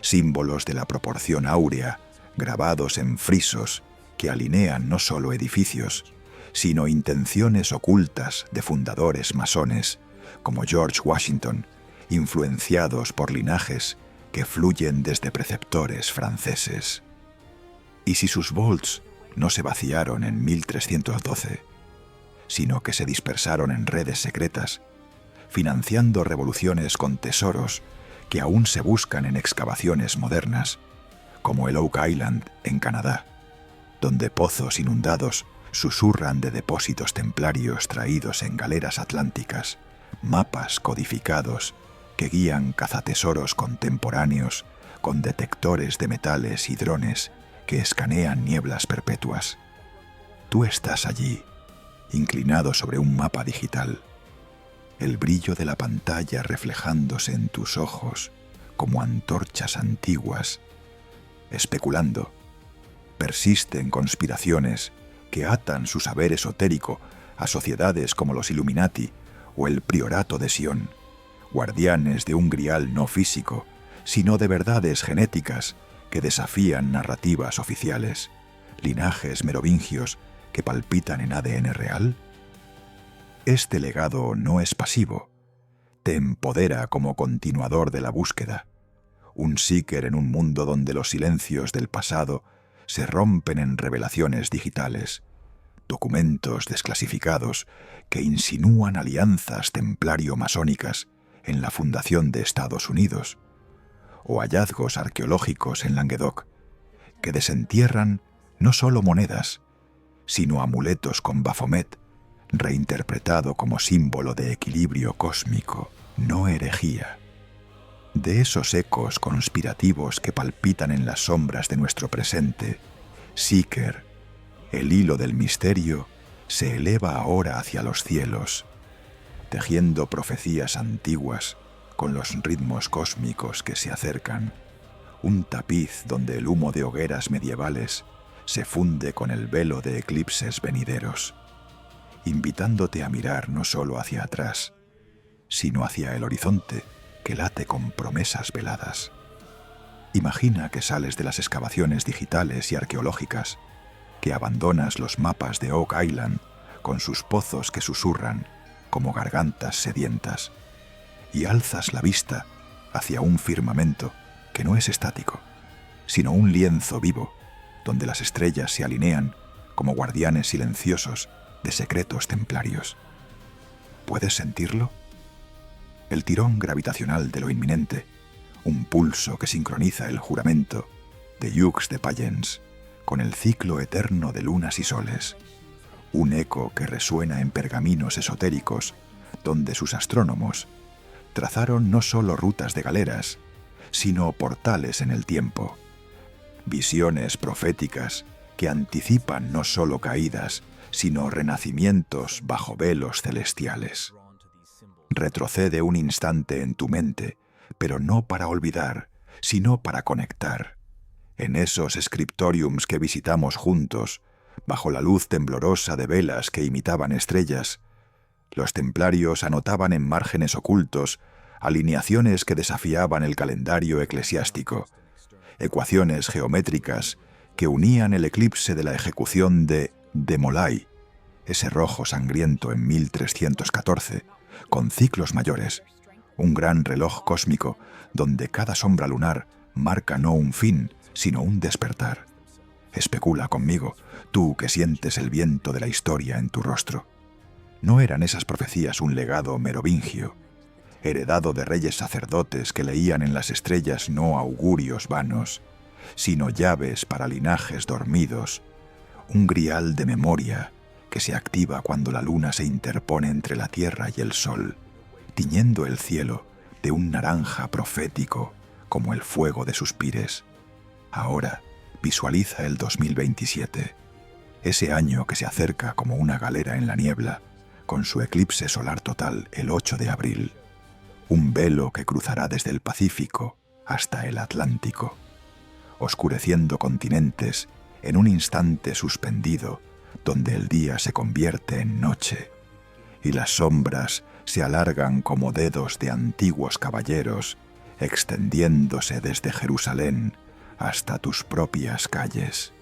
símbolos de la proporción áurea grabados en frisos que alinean no solo edificios, sino intenciones ocultas de fundadores masones como George Washington, influenciados por linajes que fluyen desde preceptores franceses. Y si sus vaults no se vaciaron en 1312, sino que se dispersaron en redes secretas, financiando revoluciones con tesoros que aún se buscan en excavaciones modernas, como el Oak Island en Canadá, donde pozos inundados susurran de depósitos templarios traídos en galeras atlánticas, mapas codificados que guían cazatesoros contemporáneos con detectores de metales y drones que escanean nieblas perpetuas. Tú estás allí, inclinado sobre un mapa digital, el brillo de la pantalla reflejándose en tus ojos como antorchas antiguas, especulando. Persisten conspiraciones que atan su saber esotérico a sociedades como los Illuminati o el Priorato de Sion, guardianes de un grial no físico, sino de verdades genéticas que desafían narrativas oficiales, linajes merovingios que palpitan en ADN real. Este legado no es pasivo, te empodera como continuador de la búsqueda, un seeker en un mundo donde los silencios del pasado se rompen en revelaciones digitales, documentos desclasificados que insinúan alianzas templario-masónicas en la fundación de Estados Unidos, o hallazgos arqueológicos en Languedoc que desentierran no solo monedas, sino amuletos con Baphomet, reinterpretado como símbolo de equilibrio cósmico, no herejía. De esos ecos conspirativos que palpitan en las sombras de nuestro presente, Seeker, el hilo del misterio, se eleva ahora hacia los cielos, tejiendo profecías antiguas con los ritmos cósmicos que se acercan, un tapiz donde el humo de hogueras medievales se funde con el velo de eclipses venideros, invitándote a mirar no solo hacia atrás, sino hacia el horizonte que late con promesas veladas. Imagina que sales de las excavaciones digitales y arqueológicas, que abandonas los mapas de Oak Island con sus pozos que susurran como gargantas sedientas, y alzas la vista hacia un firmamento que no es estático, sino un lienzo vivo, donde las estrellas se alinean como guardianes silenciosos de secretos templarios. ¿Puedes sentirlo? El tirón gravitacional de lo inminente, un pulso que sincroniza el juramento de Hughes de Payens con el ciclo eterno de lunas y soles, un eco que resuena en pergaminos esotéricos donde sus astrónomos trazaron no solo rutas de galeras, sino portales en el tiempo, visiones proféticas que anticipan no solo caídas, sino renacimientos bajo velos celestiales. Retrocede un instante en tu mente, pero no para olvidar, sino para conectar. En esos scriptoriums que visitamos juntos, bajo la luz temblorosa de velas que imitaban estrellas, los templarios anotaban en márgenes ocultos alineaciones que desafiaban el calendario eclesiástico, ecuaciones geométricas que unían el eclipse de la ejecución de Molay, ese rojo sangriento en 1314, con ciclos mayores, un gran reloj cósmico donde cada sombra lunar marca no un fin, sino un despertar. Especula conmigo, tú que sientes el viento de la historia en tu rostro. ¿No eran esas profecías un legado merovingio, heredado de reyes sacerdotes que leían en las estrellas no augurios vanos, sino llaves para linajes dormidos, un grial de memoria que se activa cuando la luna se interpone entre la tierra y el sol, tiñendo el cielo de un naranja profético como el fuego de sus pires? Ahora visualiza el 2027, ese año que se acerca como una galera en la niebla, con su eclipse solar total el 8 de abril, un velo que cruzará desde el Pacífico hasta el Atlántico, oscureciendo continentes en un instante suspendido donde el día se convierte en noche y las sombras se alargan como dedos de antiguos caballeros, extendiéndose desde Jerusalén hasta tus propias calles.